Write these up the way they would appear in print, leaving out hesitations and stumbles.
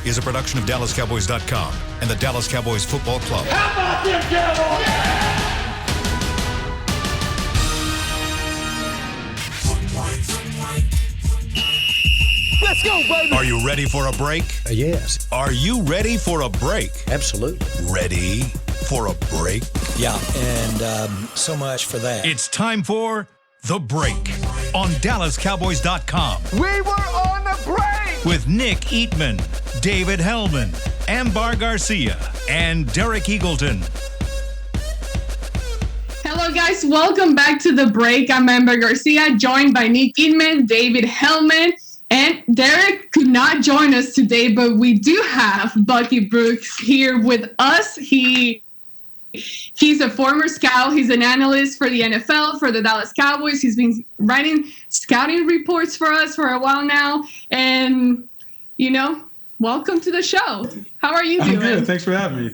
is a production of DallasCowboys.com and the Dallas Cowboys Football Club. How about them Cowboys? Yeah! Let's go, baby. Are you ready for a break? Yes. Are you ready for a break? Absolutely. Ready for a break? Yeah, and so much for that. It's time for The Break on DallasCowboys.com. We were on the break! With Nick Eatman, David Hellman, Ambar Garcia, and Derek Eagleton. Hello, guys. Welcome back to The Break. I'm Ambar Garcia, joined by Nick Eatman, David Hellman, and Derek could not join us today, but we do have Bucky Brooks here with us. He's a former scout. He's an analyst for the NFL, for the Dallas Cowboys. He's been writing scouting reports for us for a while now. And, you know, welcome to the show. How are you doing? I'm good. Thanks for having me.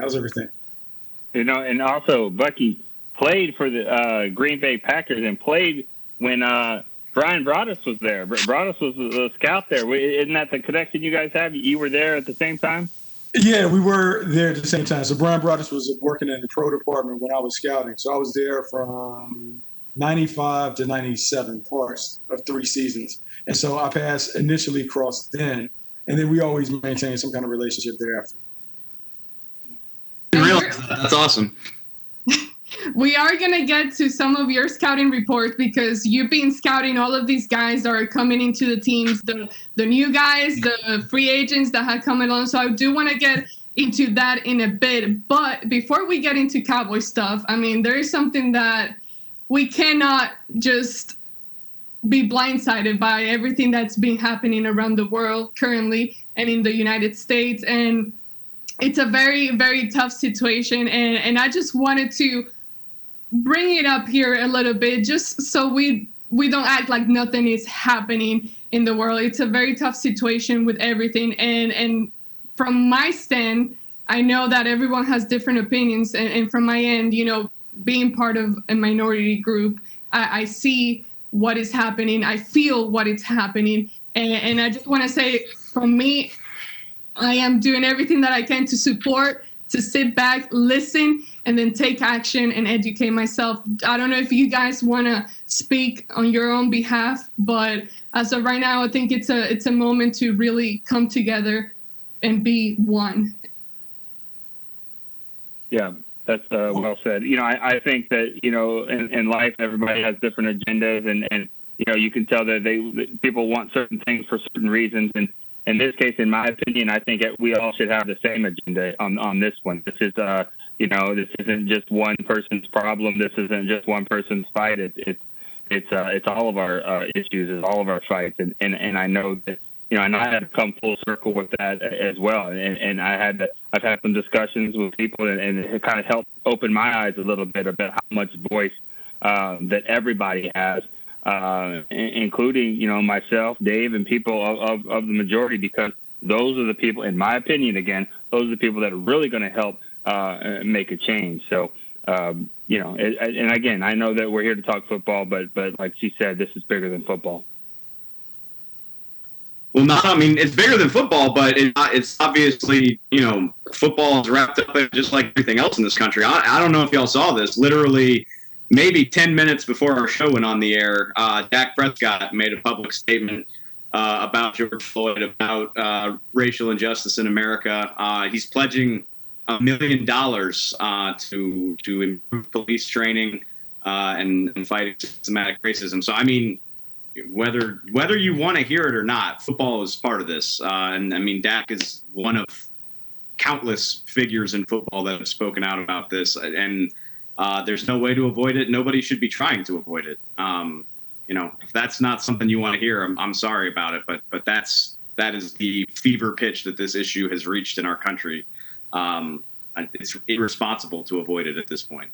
How's everything? You know, and also Bucky played for the Green Bay Packers and played when Brian Broaddus was there. Broaddus was a scout there. Isn't that the connection you guys have? You were there at the same time? Yeah, we were there at the same time. So Brian Broaddus was working in the pro department when I was scouting. So I was there from 95 to 97, parts of 3 seasons. And so our paths initially crossed then, and then we always maintained some kind of relationship thereafter. That's awesome. We are going to get to some of your scouting reports because you've been scouting all of these guys that are coming into the teams, the new guys, the free agents that have come along. So I do want to get into that in a bit. But before we get into Cowboy stuff, I mean, there is something that we cannot just be blindsided by everything that's been happening around the world currently and in the United States. And it's a very, very tough situation. And I just wanted to bring it up here a little bit just so we don't act like nothing is happening in the world. It's a very tough situation with everything. And from my stand, I know that everyone has different opinions. And from my end, you know, being part of a minority group, I see what is happening. I feel what is happening. And I just want to say, from me, I am doing everything that I can to support, to sit back, listen, and then take action and educate myself. I don't know if you guys want to speak on your own behalf, but as of right now, I think it's a moment to really come together and be one. Yeah, that's well said. You know, I think that, you know, in life, everybody has different agendas, and you know, you can tell that people want certain things for certain reasons. And in this case, in my opinion, I think we all should have the same agenda on this one. This is, you know, this isn't just one person's problem. This isn't just one person's fight. It's all of our issues. It's all of our fights. And I know that, you know, and I had to come full circle with that as well. And I've had some discussions with people, and it kind of helped open my eyes a little bit about how much voice that everybody has, including, you know, myself, Dave, and people of the majority, because those are the people, in my opinion, again, those are the people that are really going to help make a change. So, you know, and again, I know that we're here to talk football, but like she said, this is bigger than football. Well, I mean, it's bigger than football, but it's obviously, you know, football is wrapped up in just like everything else in this country. I don't know if y'all saw this. Literally, maybe 10 minutes before our show went on the air, Dak Prescott made a public statement about George Floyd, about racial injustice in America. He's pledging $1 million to improve police training and fighting systematic racism. So, I mean, whether you want to hear it or not, football is part of this. And I mean, Dak is one of countless figures in football that have spoken out about this. And there's no way to avoid it. Nobody should be trying to avoid it. You know, if that's not something you want to hear, I'm sorry about it. But that is the fever pitch that this issue has reached in our country. It's irresponsible to avoid it at this point.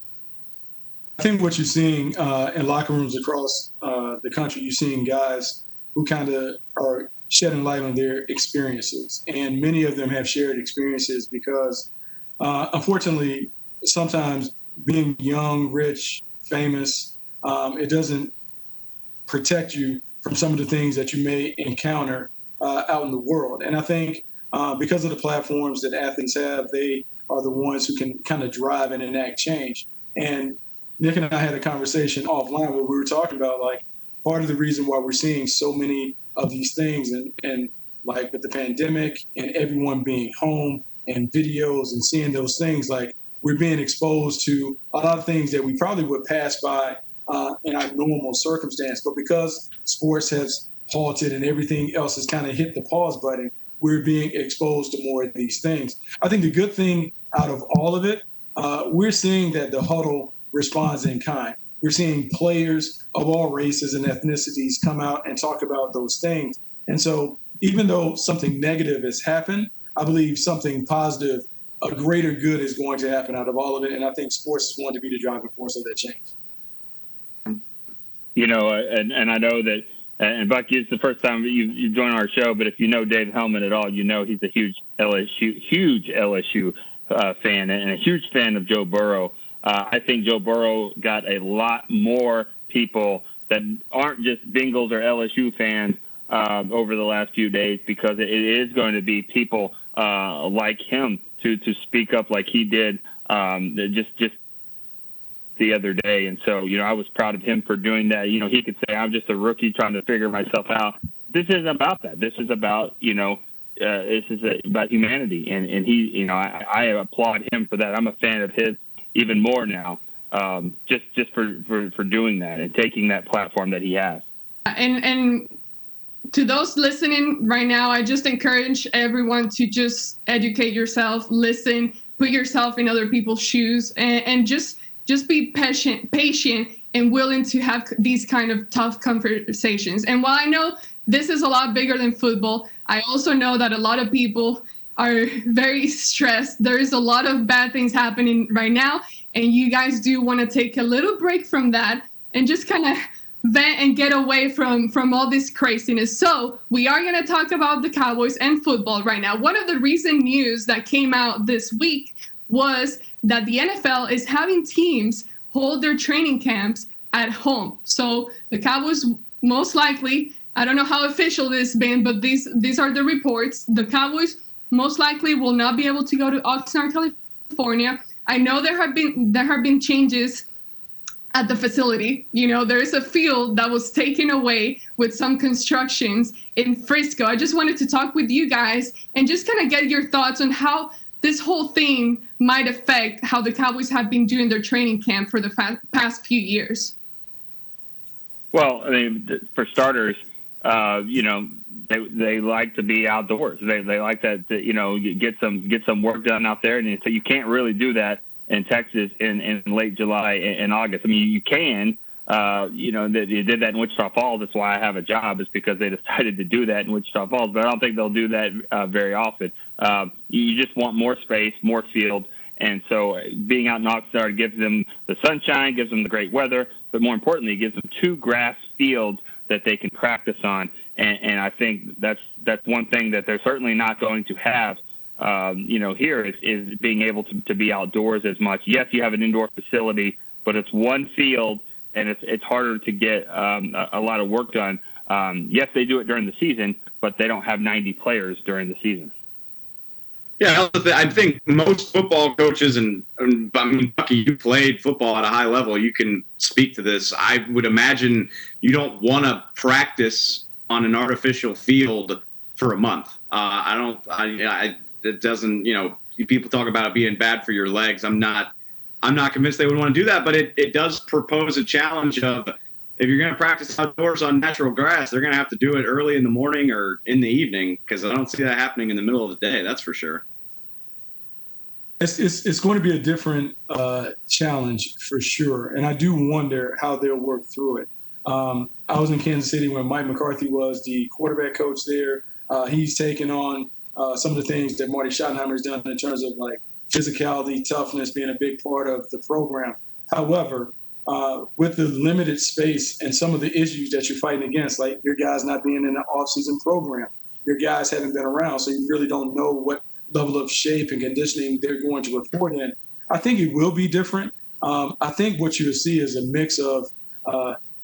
I think what you're seeing in locker rooms across the country, you're seeing guys who kind of are shedding light on their experiences. And many of them have shared experiences because, unfortunately, sometimes being young, rich, famous, it doesn't protect you from some of the things that you may encounter out in the world. And I think because of the platforms that athletes have, they are the ones who can kind of drive and enact change. And Nick and I had a conversation offline where we were talking about, like, part of the reason why we're seeing so many of these things and like with the pandemic and everyone being home and videos and seeing those things, like, we're being exposed to a lot of things that we probably would pass by in our normal circumstance. But because sports has halted and everything else has kind of hit the pause button, we're being exposed to more of these things. I think the good thing out of all of it, we're seeing that the huddle responds in kind. We're seeing players of all races and ethnicities come out and talk about those things. And so even though something negative has happened, I believe something positive, a greater good is going to happen out of all of it. And I think sports is going to be the driving force of that change. You know, and I know that, and Buck, it's the first time you joined our show, but if you know Dave Hellman at all, you know he's a huge LSU fan and a huge fan of Joe Burrow. I think Joe Burrow got a lot more people that aren't just Bengals or LSU fans over the last few days, because it is going to be people like him to speak up like he did just the other day. And so, you know, I was proud of him for doing that. You know, he could say, I'm just a rookie trying to figure myself out. This isn't about that. This is about, you know, this is about humanity. And he, you know, I applaud him for that. I'm a fan of his even more now, just for doing that and taking that platform that he has. And to those listening right now, I just encourage everyone to just educate yourself, listen, put yourself in other people's shoes, and just be patient and willing to have these kind of tough conversations. And while I know this is a lot bigger than football, I also know that a lot of people are very stressed. There is a lot of bad things happening right now, and you guys do want to take a little break from that and just kind of vent and get away from all this craziness. So we are going to talk about the Cowboys and football right now. One of the recent news that came out this week was that the NFL is having teams hold their training camps at home. So the Cowboys most likely, I don't know how official this has been, but these are the reports. The Cowboys most likely will not be able to go to Oxnard, California. I know there have been changes at the facility. You know, there's a field that was taken away with some constructions in Frisco. I just wanted to talk with you guys and just kind of get your thoughts on how this whole thing might affect how the Cowboys have been doing their training camp for the past few years. Well, I mean, for starters, you know, they like to be outdoors. They like that, you know, get some work done out there. And so you can't really do that in Texas in late July and August. I mean, you can, you know, they did that in Wichita Falls. That's why I have a job, is because they decided to do that in Wichita Falls. But I don't think they'll do that very often. You just want more space, more field. And so being out in Oxnard gives them the sunshine, gives them the great weather, but more importantly, it gives them 2 grass fields that they can practice on. And I think that's one thing that they're certainly not going to have, you know, here is being able to be outdoors as much. Yes, you have an indoor facility, but it's one field, and it's harder to get a lot of work done. Yes, they do it during the season, but they don't have 90 players during the season. Yeah, I think most football coaches, and I mean, Bucky, you played football at a high level. You can speak to this. I would imagine you don't want to practice on an artificial field for a month. It doesn't, you know, people talk about it being bad for your legs. I'm not convinced they would want to do that, but it does propose a challenge of, if you're going to practice outdoors on natural grass, they're going to have to do it early in the morning or in the evening, because I don't see that happening in the middle of the day. That's for sure. It's going to be a different challenge for sure. And I do wonder how they'll work through it. I was in Kansas City when Mike McCarthy was the quarterback coach there. He's taken on some of the things that Marty Schottenheimer has done in terms of like physicality, toughness being a big part of the program. However, with the limited space and some of the issues that you're fighting against, like your guys not being in the off-season program, your guys haven't been around, so you really don't know what level of shape and conditioning they're going to report in. I think it will be different. I think what you will see is a mix of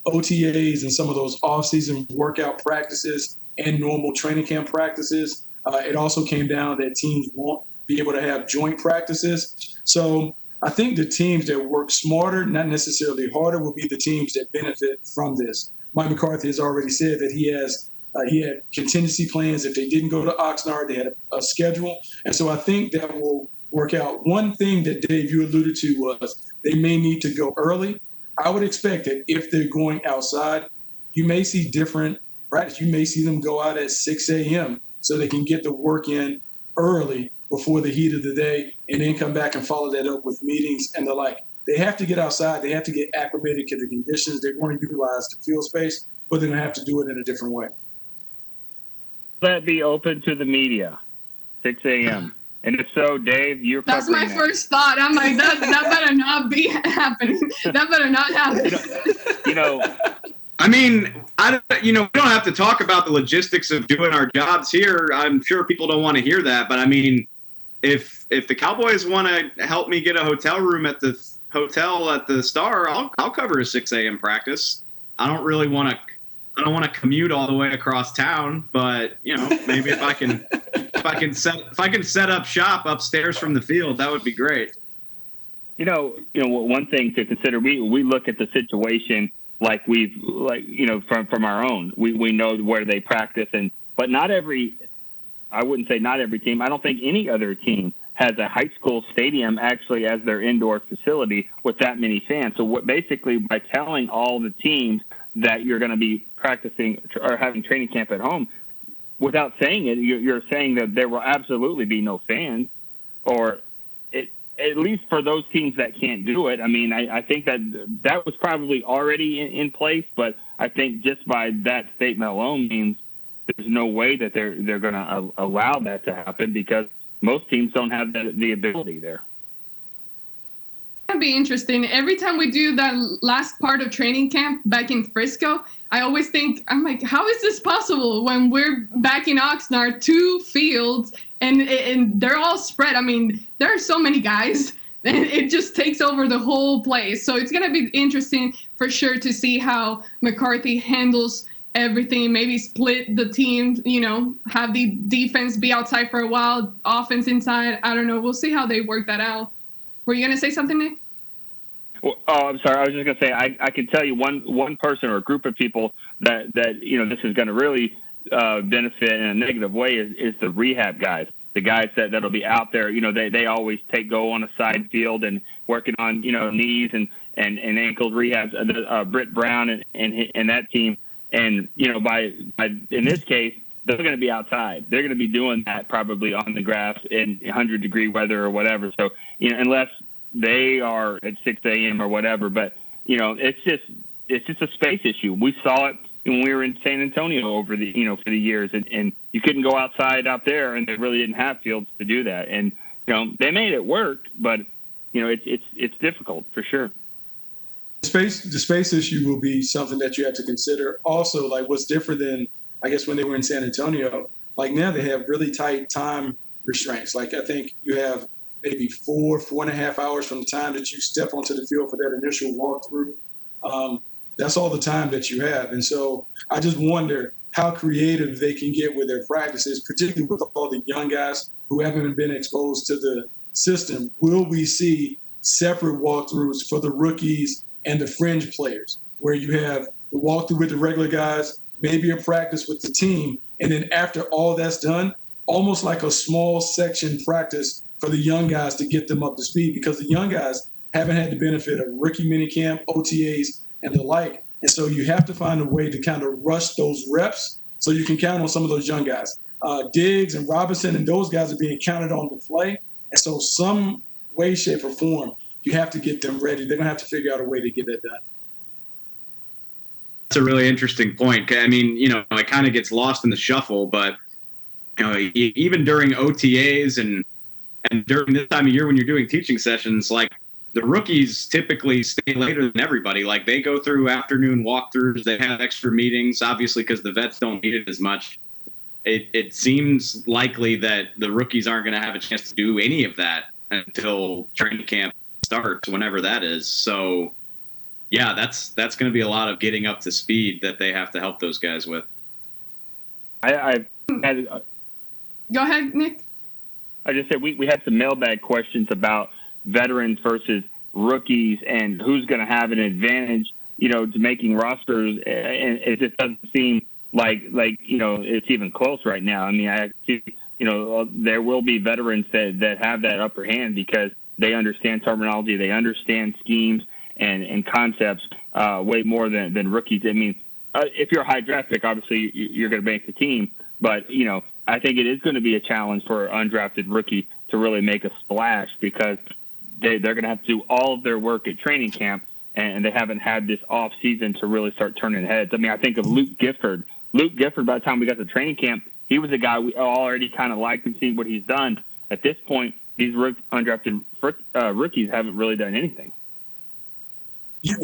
OTAs and some of those off-season workout practices and normal training camp practices. It also came down that teams won't be able to have joint practices. So I think the teams that work smarter, not necessarily harder, will be the teams that benefit from this. Mike McCarthy has already said that he had contingency plans. If they didn't go to Oxnard, they had a schedule. And so I think that will work out. One thing that, Dave, you alluded to was they may need to go early. I would expect that if they're going outside, you may see different practice. You may see them go out at 6 a.m. so they can get the work in early before the heat of the day and then come back and follow that up with meetings and the like. They have to get outside. They have to get acclimated to the conditions. They're going to utilize the field space, but they're going to have to do it in a different way. That be open to the media, 6 a.m. And if so, Dave, you're That's my first thought. I'm like, that better not be happening. That better not happen. I mean, we don't have to talk about the logistics of doing our jobs here. I'm sure people don't want to hear that, but I mean, if the Cowboys want to help me get a hotel room at the hotel at the Star, I'll cover a 6 a.m. practice. I don't want to commute all the way across town, but maybe if I can set up shop upstairs from the field, that would be great. One thing to consider, we look at the situation from our own. We know where they practice, but not every. I wouldn't say not every team. I don't think any other team has a high school stadium actually as their indoor facility with that many fans. So basically by telling all the teams that you're going to be practicing or having training camp at home, without saying it, you're saying that there will absolutely be no fans, or at least for those teams that can't do it. I mean, I think that was probably already in place, but I think just by that statement alone means there's no way that they're going to allow that to happen, because most teams don't have the ability there. That'd be interesting. Every time we do that last part of training camp back in Frisco, I always think, I'm like, how is this possible when we're back in Oxnard, 2 fields, and they're all spread? I mean, there are so many guys, and it just takes over the whole place. So it's going to be interesting for sure to see how McCarthy handles everything, maybe split the team, have the defense be outside for a while, offense inside. I don't know. We'll see how they work that out. Were you going to say something, Nick? Well, I'm sorry. I was just going to say, I can tell you one person or a group of people that this is going to really benefit in a negative way is the rehab guys. The guys that'll be out there. They always go on a side field and working on knees and ankle rehabs. Britt Brown and that team. And by in this case, they're going to be outside. They're going to be doing that probably on the grass in 100-degree weather or whatever. So unless they are at 6 a.m. or whatever, but it's just a space issue. We saw it when we were in San Antonio over the for the years, and you couldn't go outside out there, and they really didn't have fields to do that. And they made it work, but it's difficult for sure. The space issue will be something that you have to consider. Also, like what's different than, I guess, when they were in San Antonio, like now they have really tight time restraints. Like I think you have maybe 4.5 hours from the time that you step onto the field for that initial walkthrough. That's all the time that you have. And so I just wonder how creative they can get with their practices, particularly with all the young guys who haven't been exposed to the system. Will we see separate walkthroughs for the rookies and the fringe players, where you have the walkthrough with the regular guys, maybe a practice with the team, and then after all that's done, almost like a small section practice for the young guys to get them up to speed, because the young guys haven't had the benefit of rookie minicamp, OTAs, and the like. And so you have to find a way to kind of rush those reps so you can count on some of those young guys. Diggs and Robinson and those guys are being counted on to play. And so some way, shape, or form, you have to get them ready. They're going to have to figure out a way to get that done. That's a really interesting point. I mean, it kind of gets lost in the shuffle, but even during OTAs and during this time of year when you're doing teaching sessions, like the rookies typically stay later than everybody. Like they go through afternoon walkthroughs, they have extra meetings, obviously because the vets don't need it as much. It seems likely that the rookies aren't going to have a chance to do any of that until training camp starts, whenever that is. So yeah, that's going to be a lot of getting up to speed that they have to help those guys with. I've had Go ahead, Nick. I just said we had some mailbag questions about veterans versus rookies and who's going to have an advantage, to making rosters. And it just doesn't seem like it's even close right now. I mean, I see, there will be veterans that have that upper hand because they understand terminology, they understand schemes and concepts way more than rookies. I mean, if you're a high draft pick, obviously you're going to make the team, but I think it is going to be a challenge for an undrafted rookie to really make a splash because they're going to have to do all of their work at training camp, and they haven't had this off season to really start turning heads. I mean, I think of Luke Gifford. Luke Gifford, by the time we got to training camp, he was a guy we already kind of liked and seen what he's done. At this point, these undrafted rookies haven't really done anything. Yeah,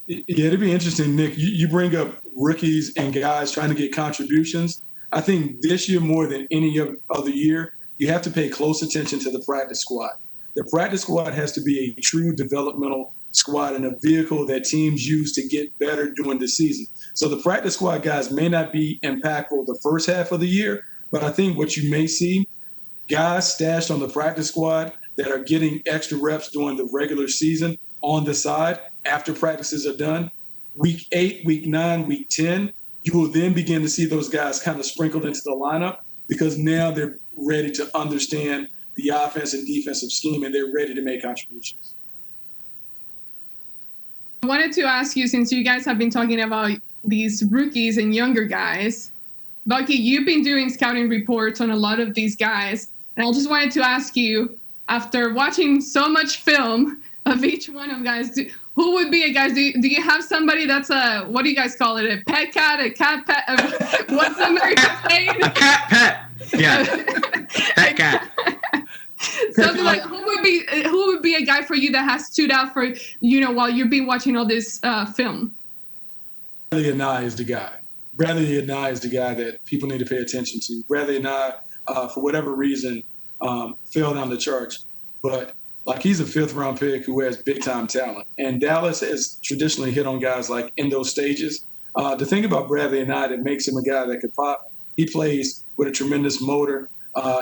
it'd be interesting, Nick. You bring up rookies and guys trying to get contributions. I think this year more than any other year, you have to pay close attention to the practice squad. The practice squad has to be a true developmental squad and a vehicle that teams use to get better during the season. So the practice squad guys may not be impactful the first half of the year, but I think what you may see, guys stashed on the practice squad that are getting extra reps during the regular season on the side after practices are done. Week 8, week 9, week 10, you will then begin to see those guys kind of sprinkled into the lineup because now they're ready to understand the offense and defensive scheme and they're ready to make contributions. I wanted to ask you, since you guys have been talking about these rookies and younger guys, Bucky, you've been doing scouting reports on a lot of these guys, and I just wanted to ask you, after watching so much film of each one of guys, who would be a guy? Do you have somebody that's a, what do you guys call it? A pet cat, a cat pet? What's the American saying? A cat pet. Yeah. Pet cat. Something like who would be a guy for you that has stood out for while you've been watching all this film? Bradley Anae is the guy. Bradley Anae is the guy that people need to pay attention to. Bradley Anae, for whatever reason, fell down the charts, but he's a 5th round pick who has big time talent. And Dallas has traditionally hit on guys like in those stages. The thing about Bradley Anae that makes him a guy that could pop, he plays with a tremendous motor.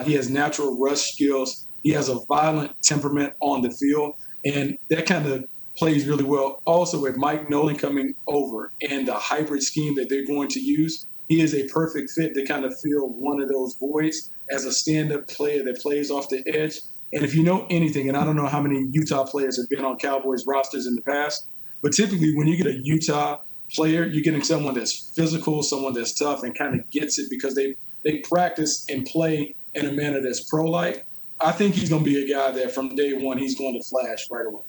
He has natural rush skills. He has a violent temperament on the field, and that kind of plays really well. Also, with Mike Nolan coming over and the hybrid scheme that they're going to use, he is a perfect fit to kind of fill one of those voids as a stand-up player that plays off the edge. And if you know anything, and I don't know how many Utah players have been on Cowboys rosters in the past, but typically when you get a Utah player, you're getting someone that's physical, someone that's tough, and kind of gets it because they practice and play in a manner that's pro-like. I think he's going to be a guy that from day one he's going to flash right away.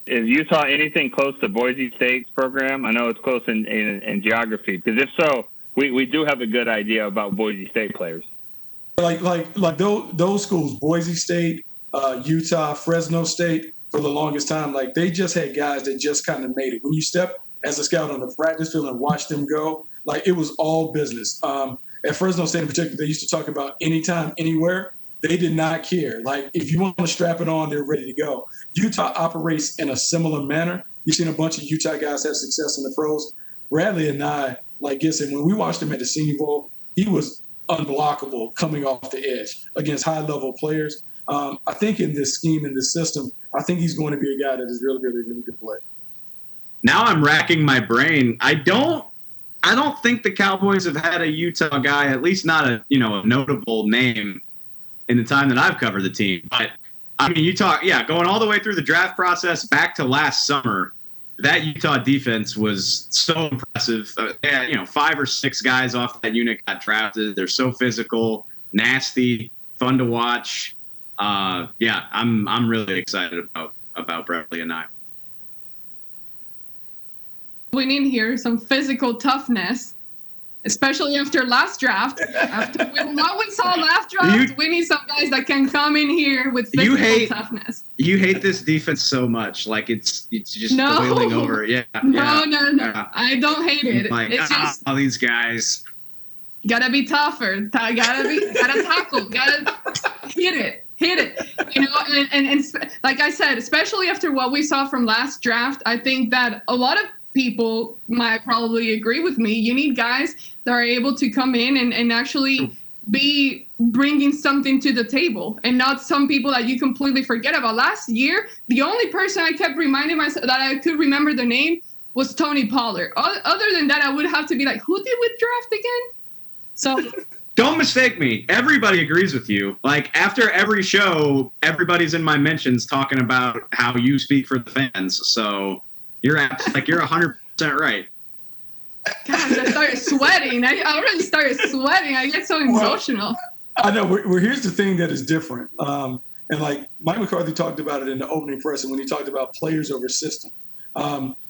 Is Utah anything close to Boise State's program? I know it's close in geography, because if so, we do have a good idea about Boise State players. Like those schools, Boise State, Utah, Fresno State, for the longest time, they just had guys that just kind of made it. When you step as a scout on the practice field and watch them go, it was all business. At Fresno State in particular, they used to talk about anytime, anywhere. They did not care. If you want to strap it on, they're ready to go. Utah operates in a similar manner. You've seen a bunch of Utah guys have success in the pros. Bradley and I, Gibson, when we watched him at the Senior Bowl, he was unblockable coming off the edge against high-level players. I think in this scheme, in this system, I think he's going to be a guy that is really, really, really good play. Now I'm racking my brain. I don't think the Cowboys have had a Utah guy, at least not a notable name in the time that I've covered the team. But I mean, Utah, going all the way through the draft process back to last summer, that Utah defense was so impressive. 5 or 6 guys off that unit got drafted. They're so physical, nasty, fun to watch. I'm really excited about Bradley and I. We need here some physical toughness, especially after last draft. After what we saw last draft, we need some guys that can come in here with physical toughness. You hate this defense so much, it's just boiling over. Yeah. No. I don't hate it. It's just all these guys. Gotta be tougher. Gotta tackle. Gotta hit it. And like I said, especially after what we saw from last draft, I think that a lot of people might probably agree with me. You need guys that are able to come in and actually be bringing something to the table and not some people that you completely forget about. Last year, the only person I kept reminding myself that I could remember the name was Tony Pollard. Other than that, I would have to be like, who did we draft again? So don't mistake me. Everybody agrees with you. Like, after every show, everybody's in my mentions talking about how you speak for the fans. So you're 100% right. Gosh, I started sweating. I already started sweating. I get so emotional. I know. Well, here's the thing that is different. And like Mike McCarthy talked about it in the opening presser when he talked about players over system.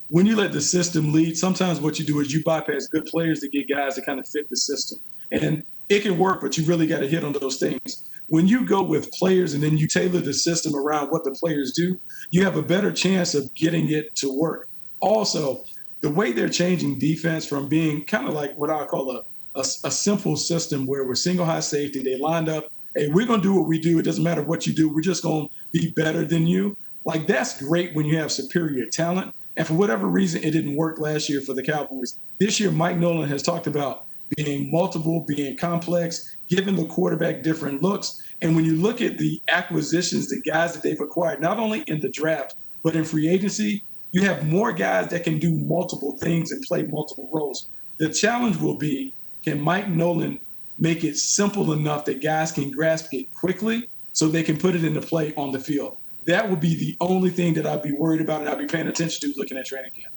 When you let the system lead, sometimes what you do is you bypass good players to get guys that kind of fit the system. And it can work, but you really got to hit on those things. When you go with players and then you tailor the system around what the players do, you have a better chance of getting it to work. Also, the way they're changing defense from being kind of like what I call a simple system where we're single high safety, they lined up, hey, we're going to do what we do. It doesn't matter what you do. We're just going to be better than you. Like, that's great when you have superior talent. And for whatever reason, it didn't work last year for the Cowboys. This year, Mike Nolan has talked about being multiple, being complex, giving the quarterback different looks. And when you look at the acquisitions, the guys that they've acquired, not only in the draft, but in free agency, you have more guys that can do multiple things and play multiple roles. The challenge will be, can Mike Nolan make it simple enough that guys can grasp it quickly so they can put it into play on the field? That would be the only thing that I'd be worried about and I'd be paying attention to looking at training camp.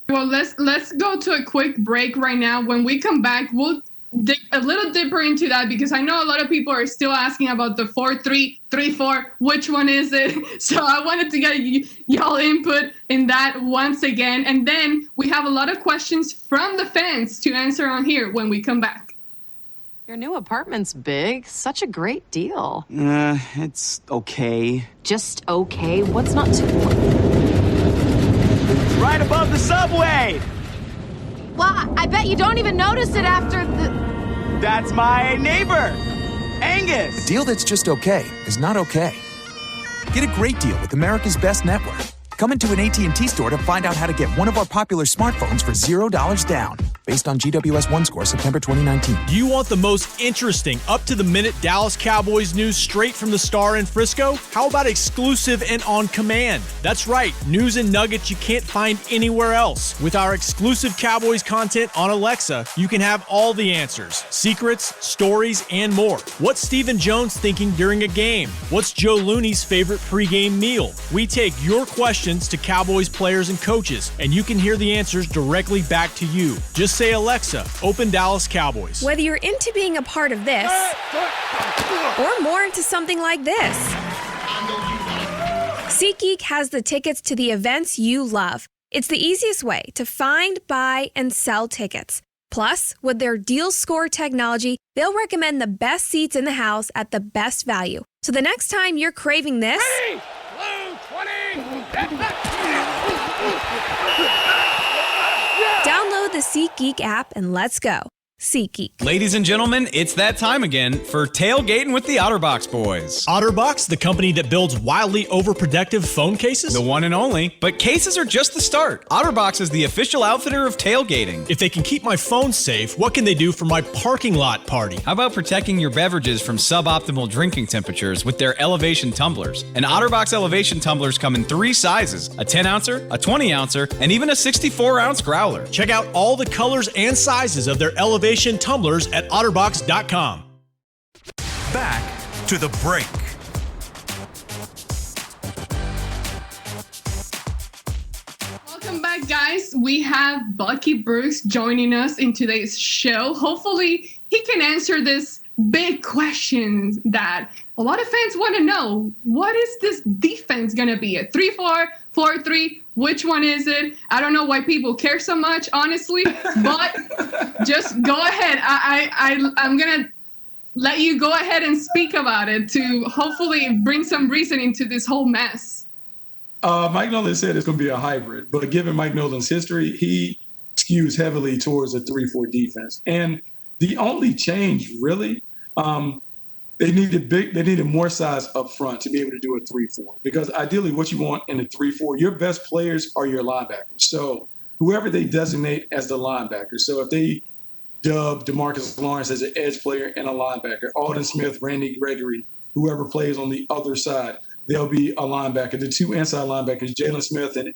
Well, let's go to a quick break right now. When we come back, we'll dig a little deeper into that because I know a lot of people are still asking about the 4-3-3-4. Which one is it? So I wanted to get y'all input in that once again. And then we have a lot of questions from the fans to answer on here when we come back. Your new apartment's big. Such a great deal. It's okay. Just okay? What's not to... Right above the subway! Well, I bet you don't even notice it after the... That's my neighbor, Angus! A deal that's just okay is not okay. Get a great deal with America's Best Network. Come into an AT&T store to find out how to get one of our popular smartphones for $0 down. Based on GWS 1 score, September 2019. Do you want the most interesting, up-to-the-minute Dallas Cowboys news straight from the Star in Frisco? How about exclusive and on command? That's right, news and nuggets you can't find anywhere else. With our exclusive Cowboys content on Alexa, you can have all the answers, secrets, stories, and more. What's Stephen Jones thinking during a game? What's Joe Looney's favorite pregame meal? We take your questions to Cowboys players and coaches, and you can hear the answers directly back to you. Just say, Alexa, open Dallas Cowboys. Whether you're into being a part of this or more into something like this, SeatGeek has the tickets to the events you love. It's the easiest way to find, buy, and sell tickets. Plus, with their deal score technology, they'll recommend the best seats in the house at the best value. So the next time you're craving this, Hey! Blue 20! download the SeatGeek app and let's go. SeatGeek. Ladies and gentlemen, it's that time again for Tailgating with the OtterBox Boys. OtterBox, the company that builds wildly overprotective phone cases? The one and only. But cases are just the start. OtterBox is the official outfitter of tailgating. If they can keep my phone safe, what can they do for my parking lot party? How about protecting your beverages from suboptimal drinking temperatures with their elevation tumblers? And OtterBox elevation tumblers come in 3 sizes, a 10-ouncer, a 20-ouncer, and even a 64-ounce growler. Check out all the colors and sizes of their elevation tumblers at otterbox.com. Back to the break. Welcome back, guys. We have Bucky Brooks joining us in today's show. Hopefully, he can answer this big question that a lot of fans want to know. What is this defense going to be? A 3-4, 4-3? Which one is it? I don't know why people care so much, honestly, but just go ahead. I'm going to let you go ahead and speak about it to hopefully bring some reasoning to this whole mess. Mike Nolan said it's going to be a hybrid, but given Mike Nolan's history, he skews heavily towards a 3-4 defense. And the only change, really, they needed more size up front to be able to do a 3-4. Because ideally, what you want in a 3-4, your best players are your linebackers. So whoever they designate as the linebacker. So if they dub DeMarcus Lawrence as an edge player and a linebacker. Alden Smith, Randy Gregory, whoever plays on the other side, they'll be a linebacker. The two inside linebackers, Jalen Smith and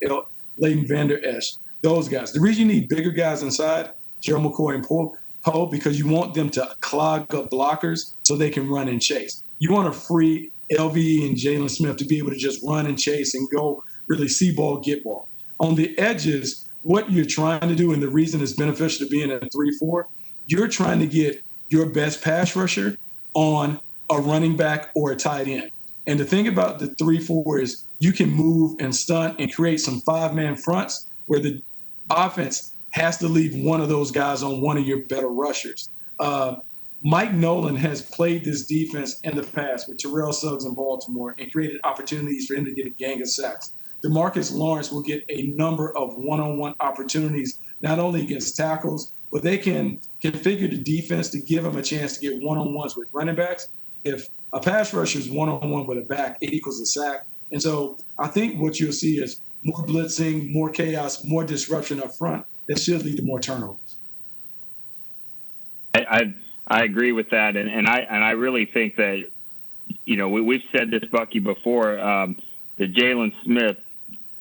Leighton Vander Esch, those guys. The reason you need bigger guys inside, Gerald McCoy and Poe, because you want them to clog up blockers so they can run and chase. You want to free LVE and Jalen Smith to be able to just run and chase and go really see ball, get ball. On the edges, what you're trying to do, and the reason it's beneficial to be in a 3-4, you're trying to get your best pass rusher on a running back or a tight end. And the thing about the 3-4 is you can move and stunt and create some 5-man fronts where the offense has to leave one of those guys on one of your better rushers. Mike Nolan has played this defense in the past with Terrell Suggs in Baltimore and created opportunities for him to get a gang of sacks. DeMarcus Lawrence will get a number of one-on-one opportunities, not only against tackles, but they can configure the defense to give him a chance to get one-on-ones with running backs. If a pass rusher is one-on-one with a back, it equals a sack. And so I think what you'll see is more blitzing, more chaos, more disruption up front that should lead to more turnovers. I agree with that, and I really think that, we've said this, Bucky, before, that Jalen Smith,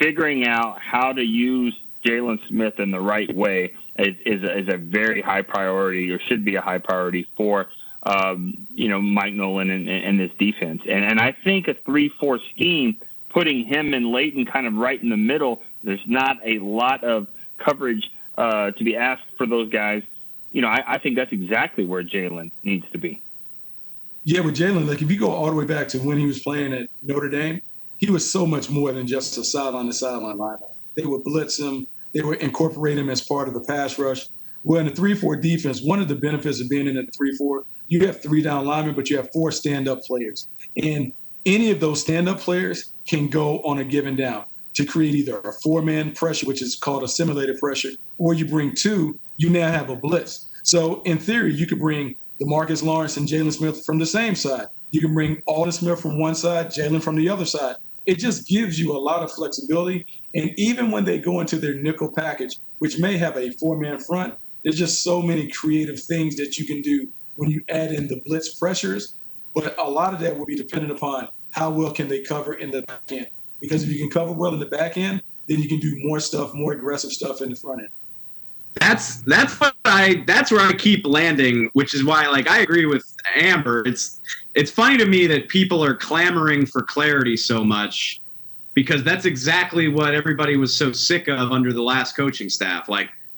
figuring out how to use Jalen Smith in the right way is a very high priority, or should be a high priority for Mike Nolan and this defense. And I think a 3-4 scheme, putting him and Leighton kind of right in the middle, there's not a lot of coverage to be asked for those guys. I think that's exactly where Jalen needs to be. Yeah, with Jalen, like if you go all the way back to when he was playing at Notre Dame, he was so much more than just a sideline-to-sideline linebacker. They would blitz him. They would incorporate him as part of the pass rush. Well, in the 3-4 defense, one of the benefits of being in a 3-4, you have 3 down linemen, but you have 4 stand-up players. And any of those stand-up players can go on a given down to create either a 4-man pressure, which is called a simulated pressure, or you bring 2, you now have a blitz. So in theory, you could bring DeMarcus Lawrence and Jalen Smith from the same side. You can bring Alden Smith from one side, Jalen from the other side. It just gives you a lot of flexibility. And even when they go into their nickel package, which may have a 4-man front, there's just so many creative things that you can do when you add in the blitz pressures. But a lot of that will be dependent upon how well can they cover in the back end. Because if you can cover well in the back end, then you can do more stuff, more aggressive stuff in the front end. That's where I keep landing, which is why, I agree with Amber. It's funny to me that people are clamoring for clarity so much, because that's exactly what everybody was so sick of under the last coaching staff.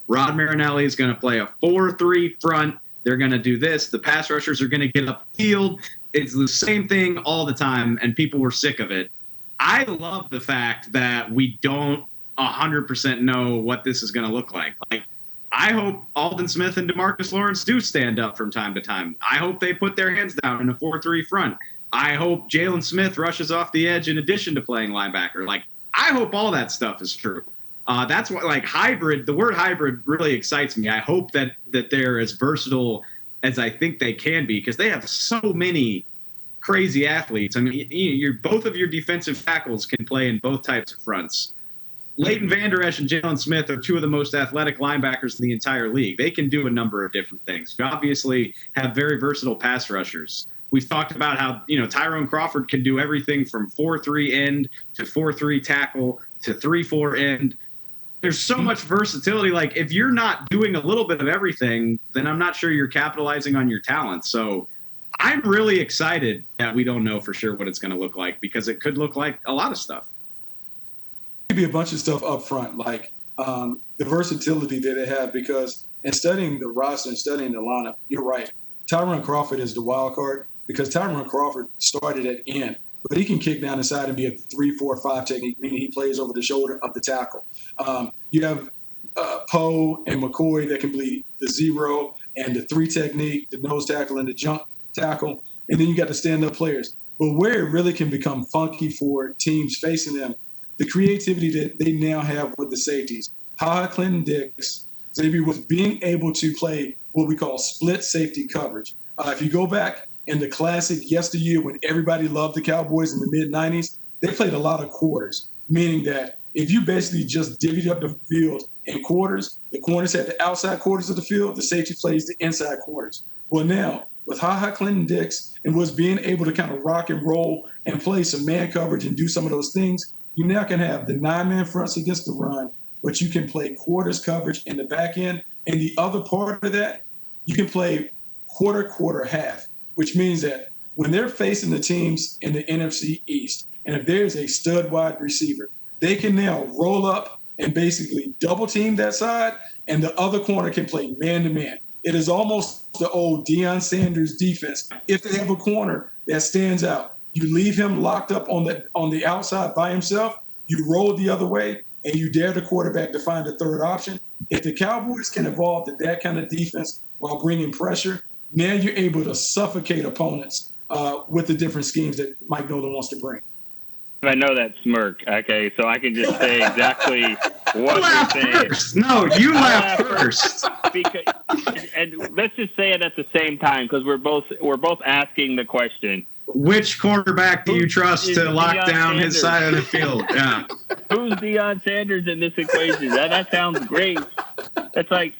Rod Marinelli is going to play a 4-3 front. They're going to do this. The pass rushers are going to get upfield. It's the same thing all the time, and people were sick of it. I love the fact that we don't 100% know what this is going to look like. I hope Alden Smith and DeMarcus Lawrence do stand up from time to time. I hope they put their hands down in a 4-3 front. I hope Jalen Smith rushes off the edge in addition to playing linebacker. I hope all that stuff is true. That's what, hybrid, the word hybrid really excites me. I hope that they're as versatile as I think they can be, because they have so many crazy athletes. I mean, both of your defensive tackles can play in both types of fronts. Leighton Vander Esch and Jalen Smith are 2 of the most athletic linebackers in the entire league. They can do a number of different things. You obviously have very versatile pass rushers. We've talked about how, Tyrone Crawford can do everything from 4-3 end to 4-3 tackle to 3-4 end. There's so much versatility. If you're not doing a little bit of everything, then I'm not sure you're capitalizing on your talent. So I'm really excited that we don't know for sure what it's going to look like, because it could look like a lot of stuff. Could be a bunch of stuff up front, the versatility that they have, because in studying the roster and studying the lineup, you're right. Tyrone Crawford is the wild card, because Tyrone Crawford started at end, but he can kick down inside and be a 3-4-5 technique, meaning he plays over the shoulder of the tackle. You have Poe and McCoy that can be the 0 and the 3 technique, the nose tackle and the jump tackle, and then you got the stand-up players. But where it really can become funky for teams facing them, the creativity that they now have with the safeties. Ha Clinton Dix, Xavier, was being able to play what we call split safety coverage. If you go back in the classic yesteryear when everybody loved the Cowboys in the mid-'90s, they played a lot of quarters, meaning that if you basically just divvied up the field in quarters, the corners had the outside quarters of the field, the safety plays the inside quarters. Well, now with Clinton Dix and was being able to kind of rock and roll and play some man coverage and do some of those things, you now can have the 9-man fronts against the run, but you can play quarters coverage in the back end. And the other part of that, you can play quarter, half, which means that when they're facing the teams in the NFC East, and if there's a stud wide receiver, they can now roll up and basically double team that side, and the other corner can play man-to-man. It is almost the old Deion Sanders defense. If they have a corner that stands out, you leave him locked up on the outside by himself, you roll the other way, and you dare the quarterback to find a third option. If the Cowboys can evolve to that kind of defense while bringing pressure, now you're able to suffocate opponents with the different schemes that Mike Nolan wants to bring. I know that smirk. Okay, so I can just say exactly what you're saying. First. No, you laugh first. And let's just say it at the same time because we're both asking the question. Which quarterback do you trust to lock down Sanders? his side of the field? Yeah. Who's Deion Sanders in this equation? That sounds great. It's like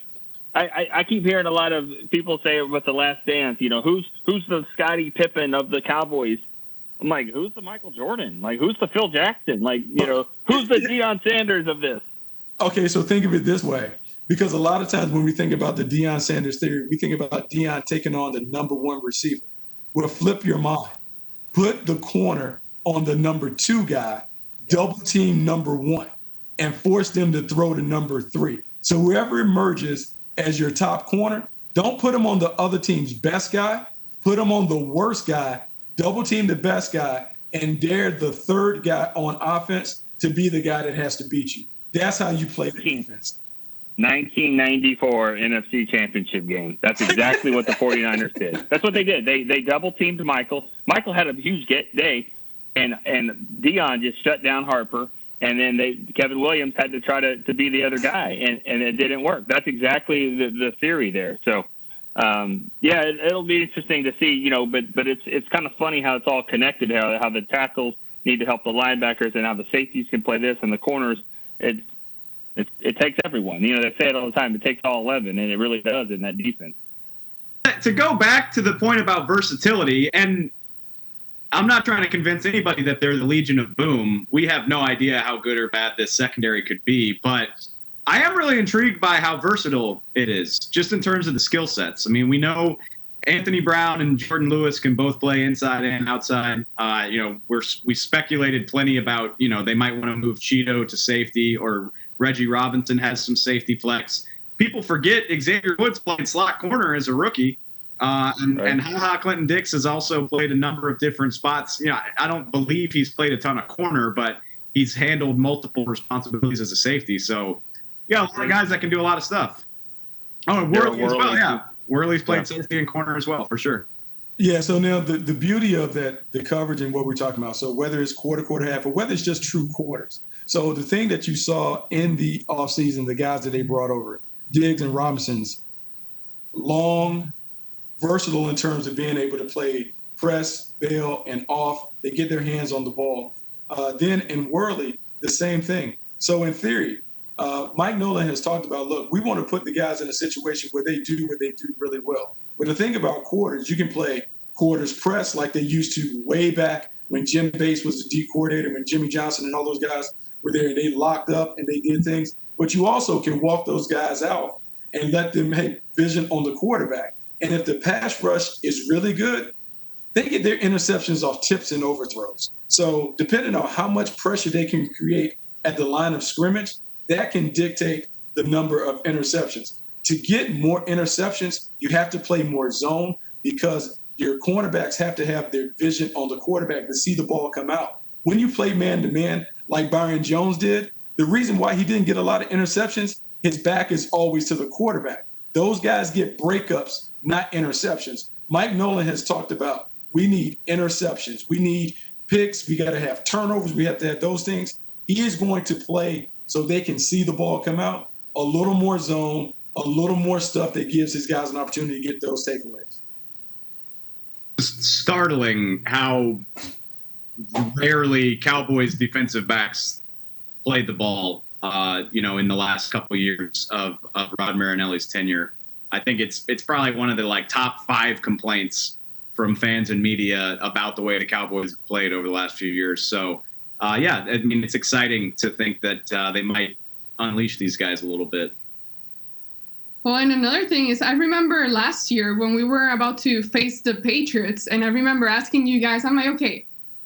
I keep hearing a lot of people say with The Last Dance, you know, who's the Scottie Pippen of the Cowboys? I'm like, who's the Michael Jordan? Like, who's the Phil Jackson? Like, you know, who's the Deion Sanders of this? Okay, so think of it this way. Because a lot of times when we think about the Deion Sanders theory, we think about Deion taking on the number one receiver. Well, flip your mind. Put the corner on the number 2 guy, double team number 1, and force them to throw to number 3. So whoever emerges as your top corner, don't put him on the other team's best guy. Put him on the worst guy, double team the best guy, and dare the third guy on offense to be the guy that has to beat you. That's how you play the defense. 1994 NFC Championship game. That's exactly what the 49ers did. That's what they did. They double teamed Michael. Michael had a huge day, and Deion just shut down Harper, and then Kevin Williams had to try to be the other guy, and it didn't work. That's exactly the theory there. So, yeah, it'll be interesting to see, you know, but it's kind of funny how it's all connected, how the tackles need to help the linebackers and how the safeties can play this and the corners. It takes everyone. You know, they say it all the time. It takes all 11, and it really does in that defense. To go back to the point about versatility, and I'm not trying to convince anybody that they're the Legion of Boom. We have no idea how good or bad this secondary could be, but I am really intrigued by how versatile it is, just in terms of the skill sets. I mean, we know Anthony Brown and Jordan Lewis can both play inside and outside. You know, we speculated plenty about, you know, they might want to move Cheeto to safety, or Reggie Robinson has some safety flex. People forget Xavier Woods played slot corner as a rookie. And Clinton Dix has also played a number of different spots. You know, I don't believe he's played a ton of corner, but he's handled multiple responsibilities as a safety. So, yeah, a lot of guys that can do a lot of stuff. Oh, and Worley as well, yeah. Worley's played safety and corner as well, for sure. Yeah, so now the beauty of that, the coverage and what we're talking about, so whether it's quarter, half, or whether it's just true quarters. So the thing that you saw in the offseason, the guys that they brought over, Diggs and Robinson's, long, versatile in terms of being able to play press, bail, and off. They get their hands on the ball. Then in Worley, the same thing. So in theory, Mike Nolan has talked about, look, we want to put the guys in a situation where they do what they do really well. But the thing about quarters, you can play quarters press like they used to way back when Jim Bates was the D coordinator, when Jimmy Johnson and all those guys were there, and they locked up and they did things. But you also can walk those guys out and let them have vision on the quarterback. And if the pass rush is really good, they get their interceptions off tips and overthrows. So depending on how much pressure they can create at the line of scrimmage, that can dictate the number of interceptions. To get more interceptions, you have to play more zone because your cornerbacks have to have their vision on the quarterback to see the ball come out. When you play man-to-man like Byron Jones did, the reason why he didn't get a lot of interceptions, his back is always to the quarterback. Those guys get breakups, not interceptions. Mike Nolan has talked about we need interceptions. We need picks. We got to have turnovers. We have to have those things. He is going to play so they can see the ball come out, a little more zone, a little more stuff that gives his guys an opportunity to get those takeaways. It's startling how rarely Cowboys defensive backs played the ball, in the last couple of years of Rod Marinelli's tenure. I think it's probably one of the like top 5 complaints from fans and media about the way the Cowboys have played over the last few years. So, it's exciting to think that they might unleash these guys a little bit. Well, and another thing is, I remember last year when we were about to face the Patriots, and I remember asking you guys, I'm like, okay,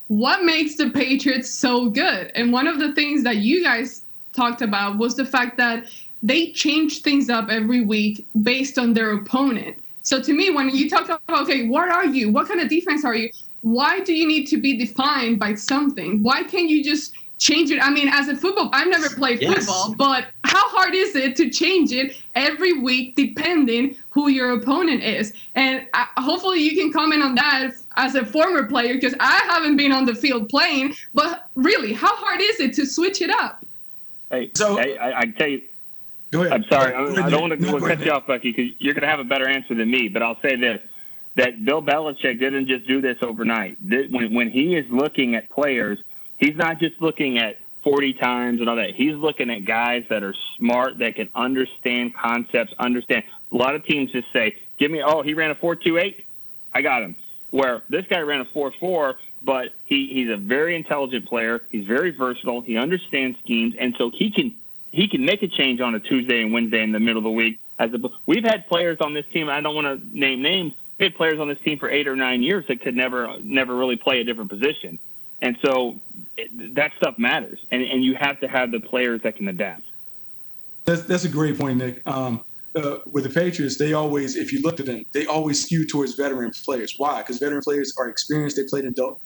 what makes the Patriots so good? And one of the things that you guys talked about was the fact that they change things up every week based on their opponent. So to me, when you talk about, okay, what are you? What kind of defense are you? Why do you need to be defined by something? Why can't you just change it? I mean, as a football, I've never played football, but how hard is it to change it every week depending who your opponent is? And hopefully you can comment on that as a former player, because I haven't been on the field playing, but really, how hard is it to switch it up? Hey, I tell you, go ahead. I'm sorry. I don't want to cut you off, Bucky, because you're going to have a better answer than me, but I'll say this, that Bill Belichick didn't just do this overnight. When he is looking at players, he's not just looking at 40 times and all that. He's looking at guys that are smart, that can understand concepts, understand. A lot of teams just say, he ran a 4.28, I got him. Where this guy ran a 4.4, but he's a very intelligent player. He's very versatile. He understands schemes, and so he can make a change on a Tuesday and Wednesday in the middle of the week. We've had players on this team, I don't want to name names, we had players on this team for 8 or 9 years that could never really play a different position. And so that stuff matters, and you have to have the players that can adapt. That's a great point, Nick. With the Patriots, they always, if you looked at them, they always skew towards veteran players. Why? Because veteran players are experienced. They played in adult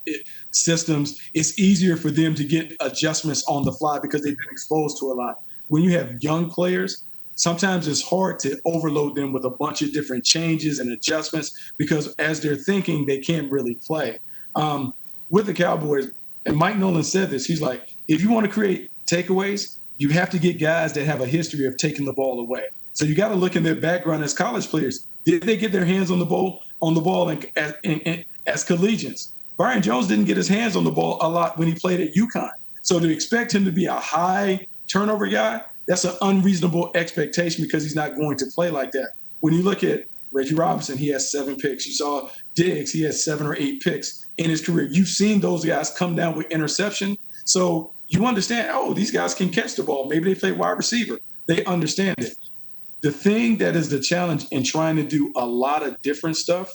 systems. It's easier for them to get adjustments on the fly because they've been exposed to a lot. When you have young players, sometimes it's hard to overload them with a bunch of different changes and adjustments because as they're thinking, they can't really play. With the Cowboys, and Mike Nolan said this, he's like, if you want to create takeaways, you have to get guys that have a history of taking the ball away. So you got to look in their background as college players. Did they get their hands on the ball as collegians? Byron Jones didn't get his hands on the ball a lot when he played at UConn. So to expect him to be a high turnover guy, that's an unreasonable expectation because he's not going to play like that. When you look at Reggie Robinson, he has 7 picks. You saw Diggs, he has 7 or 8 picks in his career. You've seen those guys come down with interception. So you understand, these guys can catch the ball. Maybe they play wide receiver. They understand it. The thing that is the challenge in trying to do a lot of different stuff,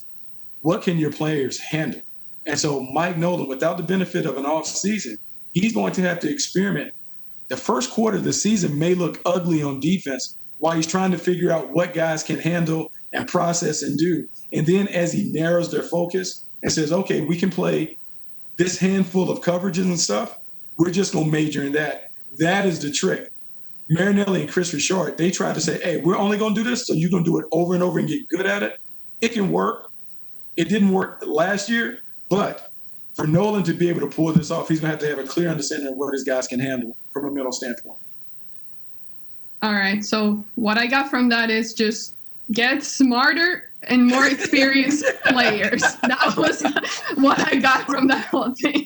what can your players handle? And so Mike Nolan, without the benefit of an off season, he's going to have to experiment. The first quarter of the season may look ugly on defense while he's trying to figure out what guys can handle and process and do. And then as he narrows their focus and says, okay, we can play this handful of coverages and stuff, we're just going to major in that. That is the trick. Marinelli and Chris Richard, they tried to say, hey, we're only going to do this, so you're going to do it over and over and get good at it. It can work. It didn't work last year, but for Nolan to be able to pull this off, he's going to have a clear understanding of what his guys can handle from a mental standpoint. All right, so what I got from that is just get smarter and more experienced players. That was what I got from that whole thing.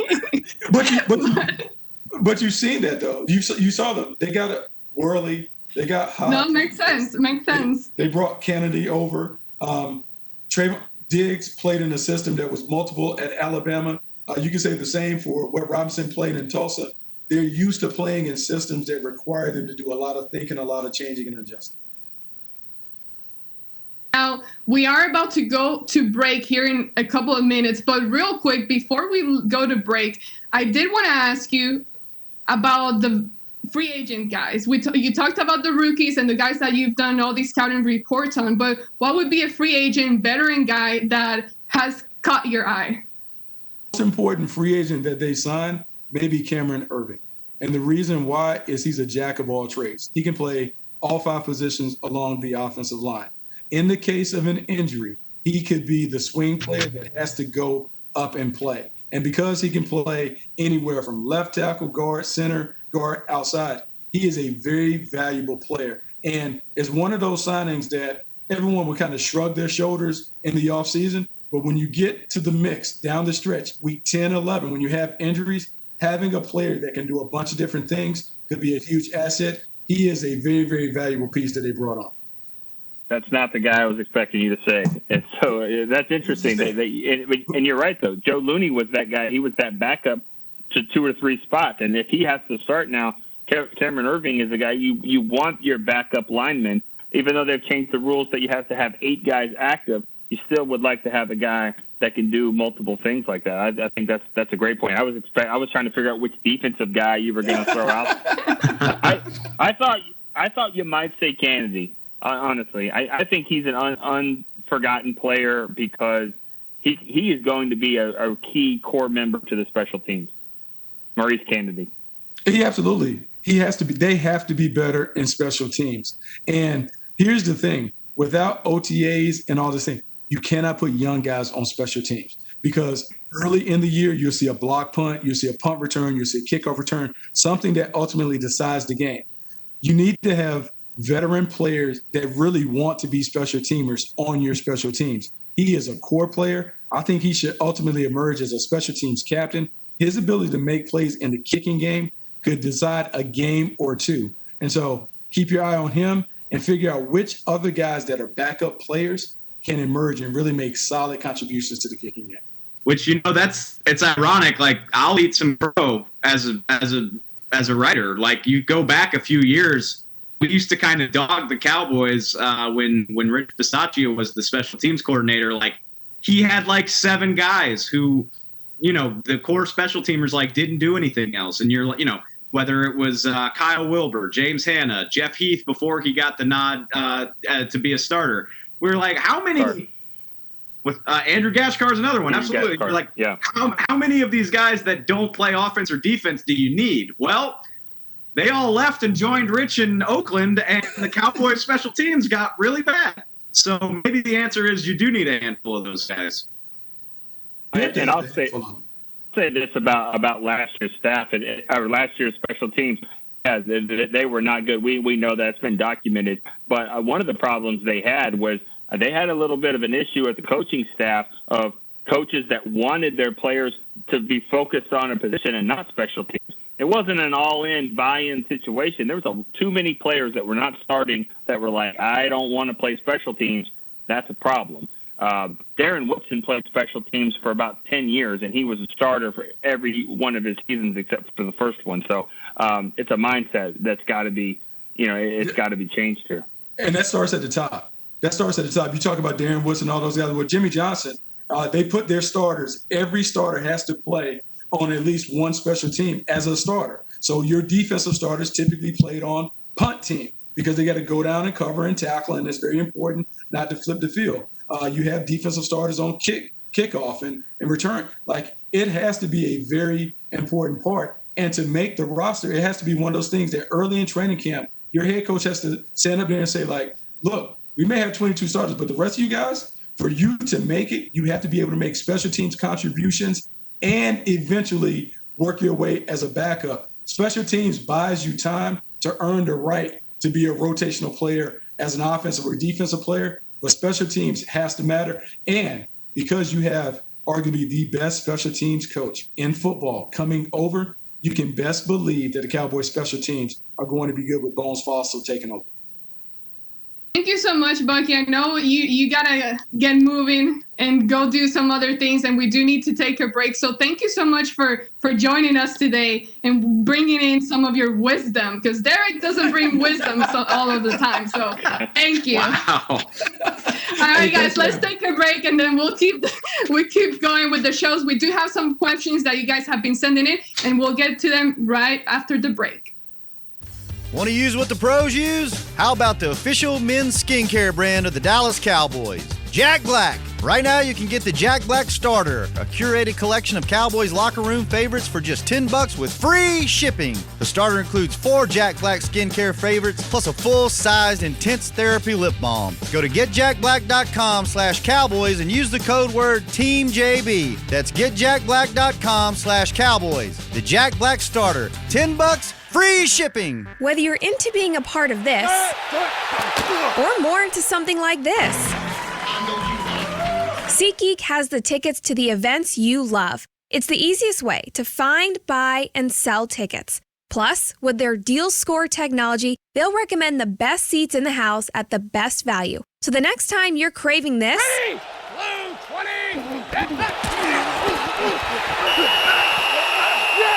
But you've seen that, though. You saw them. They got a Worley. They got Hot. No, makes sense. Makes sense. They brought Kennedy over. Trayvon Diggs played in a system that was multiple at Alabama. You can say the same for what Robinson played in Tulsa. They're used to playing in systems that require them to do a lot of thinking, a lot of changing and adjusting. Now, we are about to go to break here in a couple of minutes, but real quick, before we go to break, I did want to ask you about the free agent guys. You talked about the rookies and the guys that you've done all these scouting reports on, but what would be a free agent veteran guy that has caught your eye? The most important free agent that they signed may be Cameron Irving. And the reason why is he's a jack of all trades. He can play all 5 positions along the offensive line. In the case of an injury, he could be the swing player that has to go up and play. And because he can play anywhere from left tackle, guard, center, guard, outside, he is a very valuable player. And it's one of those signings that everyone would kind of shrug their shoulders in the offseason. But when you get to the mix down the stretch, week 10, 11, when you have injuries, having a player that can do a bunch of different things could be a huge asset. He is a very, very valuable piece that they brought on. That's not the guy I was expecting you to say. And so that's interesting. And you're right, though. Joe Looney was that guy. He was that backup to 2 or 3 spots. And if he has to start now, Cameron Irving is the guy you want your backup lineman. Even though they've changed the rules that you have to have 8 guys active, you still would like to have a guy that can do multiple things like that. I think that's a great point. I was trying to figure out which defensive guy you were going to throw out. I thought you might say Kennedy. Honestly, I think he's an unforgotten player because he is going to be a key core member to the special teams. Maurice Kennedy. He absolutely. He has to be. They have to be better in special teams. And here's the thing: without OTAs and all this thing, you cannot put young guys on special teams because early in the year you'll see a block punt, you'll see a punt return, you'll see a kickoff return, something that ultimately decides the game. You need to have veteran players that really want to be special teamers on your special teams. He is a core player. I think he should ultimately emerge as a special teams captain. His ability to make plays in the kicking game could decide a game or two. And so keep your eye on him and figure out which other guys that are backup players can emerge and really make solid contributions to the kicking game. Which, it's ironic. Like, I'll eat some crow as a writer. Like, you go back a few years, we used to kind of dog the Cowboys when Rich Bisaccia was the special teams coordinator. Like, he had like 7 guys who, the core special teamers didn't do anything else. And you're whether it was Kyle Wilbur, James Hanna, Jeff Heath before he got the nod to be a starter. We were like, how many? With Andrew Gashkar is another one. Andrew Absolutely. Gashkar, Like, yeah. How many of these guys that don't play offense or defense do you need? Well, they all left and joined Rich in Oakland, and the Cowboys special teams got really bad. So maybe the answer is you do need a handful of those guys. And I'll say this about last year's staff or last year's special teams. Yeah, they were not good. We know that's been documented. But one of the problems they had was they had a little bit of an issue at the coaching staff of coaches that wanted their players to be focused on a position and not special teams. It wasn't an all-in, buy-in situation. There was too many players that were not starting that were like, I don't want to play special teams. That's a problem. Darren Woodson played special teams for about 10 years, and he was a starter for every one of his seasons except for the first one. So it's a mindset that's got to be, it's got to be changed here. And that starts at the top. You talk about Darren Woodson, all those guys. With Jimmy Johnson, they put their starters. Every starter has to play on at least one special team as a starter. So your defensive starters typically played on punt team because they got to go down and cover and tackle, and it's very important not to flip the field. You have defensive starters on kickoff and return. Like, it has to be a very important part. And to make the roster, it has to be one of those things that early in training camp, your head coach has to stand up there and say, like, look, we may have 22 starters, but the rest of you guys, for you to make it, you have to be able to make special teams contributions and eventually work your way as a backup. Special teams buys you time to earn the right to be a rotational player as an offensive or defensive player, but special teams has to matter. And because you have arguably the best special teams coach in football coming over, you can best believe that the Cowboys special teams are going to be good with Bones Fossil taking over. Thank you so much, Bucky. I know you got to get moving and go do some other things, and we do need to take a break. So thank you so much for joining us today and bringing in some of your wisdom, because Derek doesn't bring wisdom all of the time. So thank you. Wow. All right, guys, let's take a break, and then we keep going with the shows. We do have some questions that you guys have been sending in, and we'll get to them right after the break. Want to use what the pros use? How about the official men's skincare brand of the Dallas Cowboys, Jack Black? Right now you can get the Jack Black Starter, a curated collection of Cowboys locker room favorites for just $10 with free shipping. The starter includes 4 Jack Black skincare favorites plus a full-sized intense therapy lip balm. Go to getjackblack.com/Cowboys and use the code word TEAMJB. That's getjackblack.com/Cowboys. The Jack Black Starter, $10, free shipping. Whether you're into being a part of this or more into something like this, SeatGeek has the tickets to the events you love. It's the easiest way to find, buy, and sell tickets. Plus, with their deal score technology, they'll recommend the best seats in the house at the best value. So the next time you're craving this, Ready? Blue 20.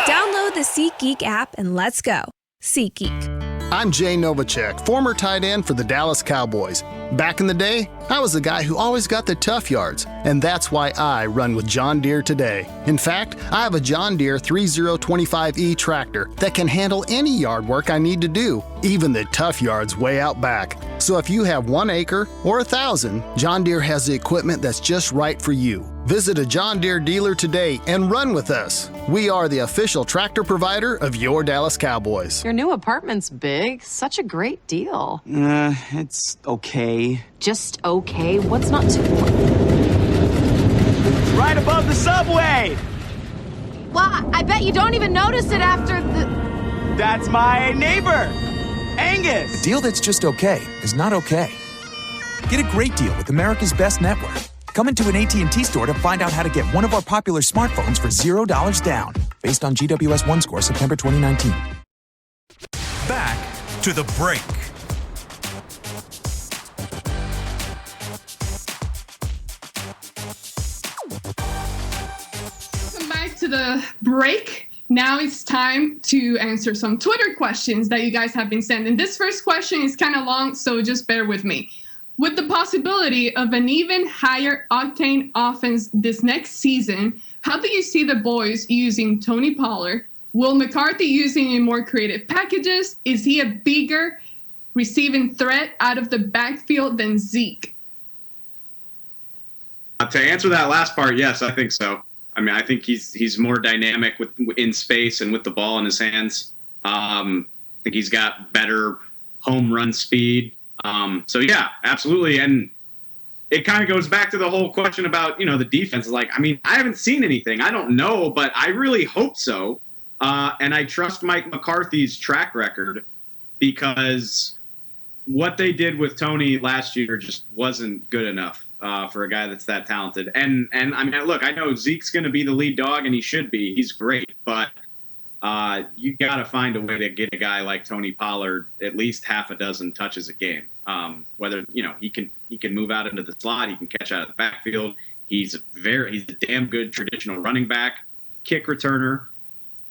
download the SeatGeek app and let's go. SeatGeek. I'm Jay Novacek, former tight end for the Dallas Cowboys. Back in the day, I was the guy who always got the tough yards, and that's why I run with John Deere today. In fact, I have a John Deere 3025E tractor that can handle any yard work I need to do, even the tough yards way out back. So if you have 1 acre or 1,000, John Deere has the equipment that's just right for you. Visit a John Deere dealer today and run with us. We are the official tractor provider of your Dallas Cowboys. Your new apartment's big. Such a great deal. It's okay. Just okay? What's not to... Right above the subway! Well, I bet you don't even notice it after the... That's my neighbor, Angus. A deal that's just okay is not okay. Get a great deal with America's Best Network. Come into an AT&T store to find out how to get one of our popular smartphones for $0 down. Based on GWS 1 score, September 2019. Back to the break. Welcome back to the break. Now it's time to answer some Twitter questions that you guys have been sending. This first question is kind of long, so just bear with me. With the possibility of an even higher octane offense this next season, how do you see the boys using Tony Pollard? Will McCarthy using in more creative packages? Is he a bigger receiving threat out of the backfield than Zeke? To answer that last part, yes, I think so. I mean, I think he's more dynamic in space and with the ball in his hands. I think he's got better home run speed. So yeah, absolutely. And it kind of goes back to the whole question about, the defense. Like, I mean, I haven't seen anything. I don't know, but I really hope so. And I trust Mike McCarthy's track record, because what they did with Tony last year just wasn't good enough for a guy that's that talented. And I mean, look, I know Zeke's going to be the lead dog, and he should be. He's great, but you got to find a way to get a guy like Tony Pollard at least half a dozen touches a game. Whether he can move out into the slot, he can catch out of the backfield. He's a damn good traditional running back, kick returner.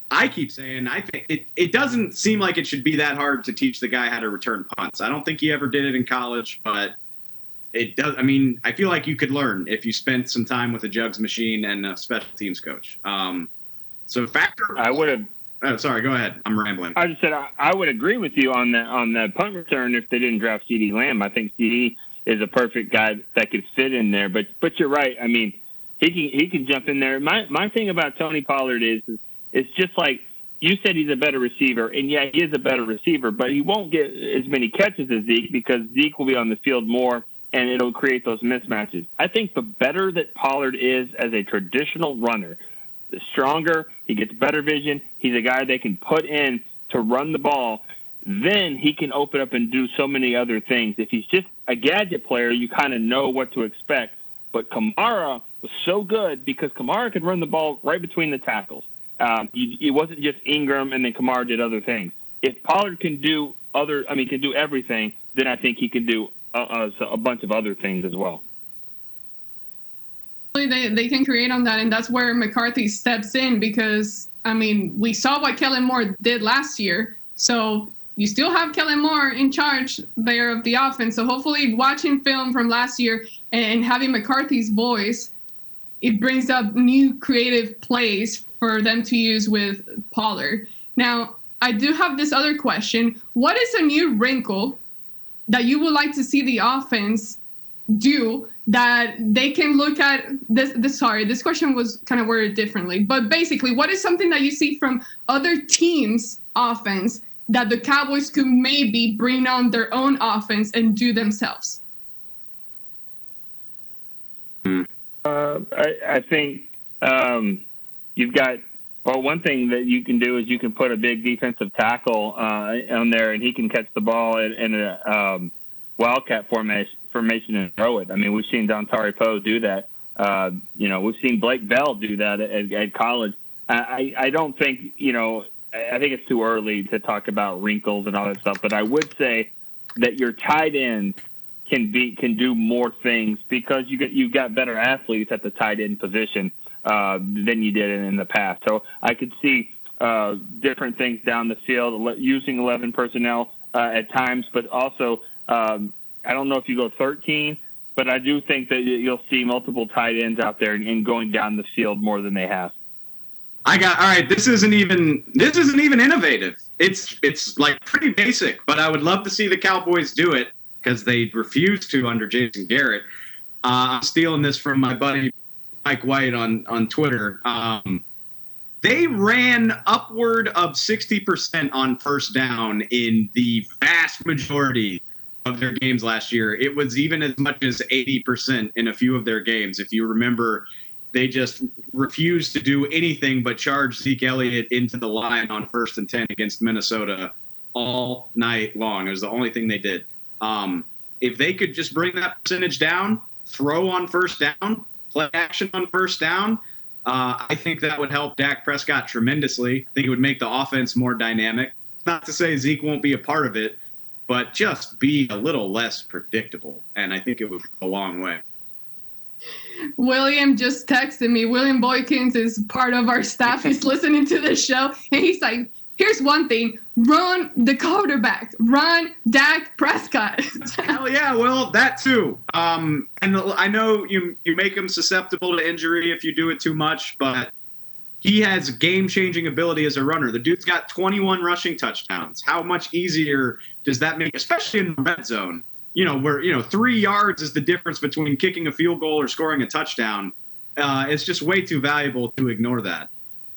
I keep saying, I think it doesn't seem like it should be that hard to teach the guy how to return punts. I don't think he ever did it in college, but it does. I mean, I feel like you could learn if you spent some time with a jugs machine and a special teams coach. So factor. I would have. Oh, sorry. Go ahead. I'm rambling. I just said I would agree with you on the punt return if they didn't draft CeeDee Lamb. I think CeeDee is a perfect guy that could fit in there. But you're right. I mean, he can jump in there. My thing about Tony Pollard is it's just like you said, he's a better receiver, and yeah, he is a better receiver, but he won't get as many catches as Zeke because Zeke will be on the field more, and it'll create those mismatches. I think the better that Pollard is as a traditional runner, the stronger, he gets better vision, he's a guy they can put in to run the ball, then he can open up and do so many other things. If he's just a gadget player, you kind of know what to expect. But Kamara was so good because Kamara could run the ball right between the tackles. It wasn't just Ingram and then Kamara did other things. If Pollard can do can do everything, then I think he can do a bunch of other things as well. They can create on that, and that's where McCarthy steps in because, I mean, we saw what Kellen Moore did last year. So you still have Kellen Moore in charge there of the offense. So hopefully watching film from last year and having McCarthy's voice, it brings up new creative plays for them to use with Pollard. Now, I do have this other question. What is a new wrinkle that you would like to see the offense do that they can look at this question was kind of worded differently, but basically, what is something that you see from other teams' offense that the Cowboys could maybe bring on their own offense and do themselves? I think you've got, one thing that you can do is you can put a big defensive tackle on there, and he can catch the ball in a wildcat formation and throw it. I mean, we've seen Dontari Poe do that. We've seen Blake Bell do that at college. I don't think, I think it's too early to talk about wrinkles and all that stuff, but I would say that your tight ends can do more things because you've got better athletes at the tight end position than you did in the past. So I could see different things down the field, using 11 personnel at times, but also I don't know if you go 13, but I do think that you'll see multiple tight ends out there and going down the field more than they have. All right. This isn't even innovative. It's like pretty basic, but I would love to see the Cowboys do it because they refuse to under Jason Garrett. I'm stealing this from my buddy Mike White on Twitter. They ran upward of 60% on first down in the vast majority of their games last year. It was even as much as 80% in a few of their games. If you remember, they just refused to do anything but charge Zeke Elliott into the line on 1st and 10 against Minnesota all night long. It was the only thing they did. If they could just bring that percentage down, throw on first down, play action on first down, I think that would help Dak Prescott tremendously. I think it would make the offense more dynamic. Not to say Zeke won't be a part of it, but just be a little less predictable. And I think it would go a long way. William just texted me. William Boykins is part of our staff. He's listening to the show, and he's like, here's one thing. Run the quarterback. Run Dak Prescott. Hell yeah, well, that too. And I know you make him susceptible to injury if you do it too much, but he has game-changing ability as a runner. The dude's got 21 rushing touchdowns. How much easier does that make, especially in the red zone? Where 3 yards is the difference between kicking a field goal or scoring a touchdown. It's just way too valuable to ignore that.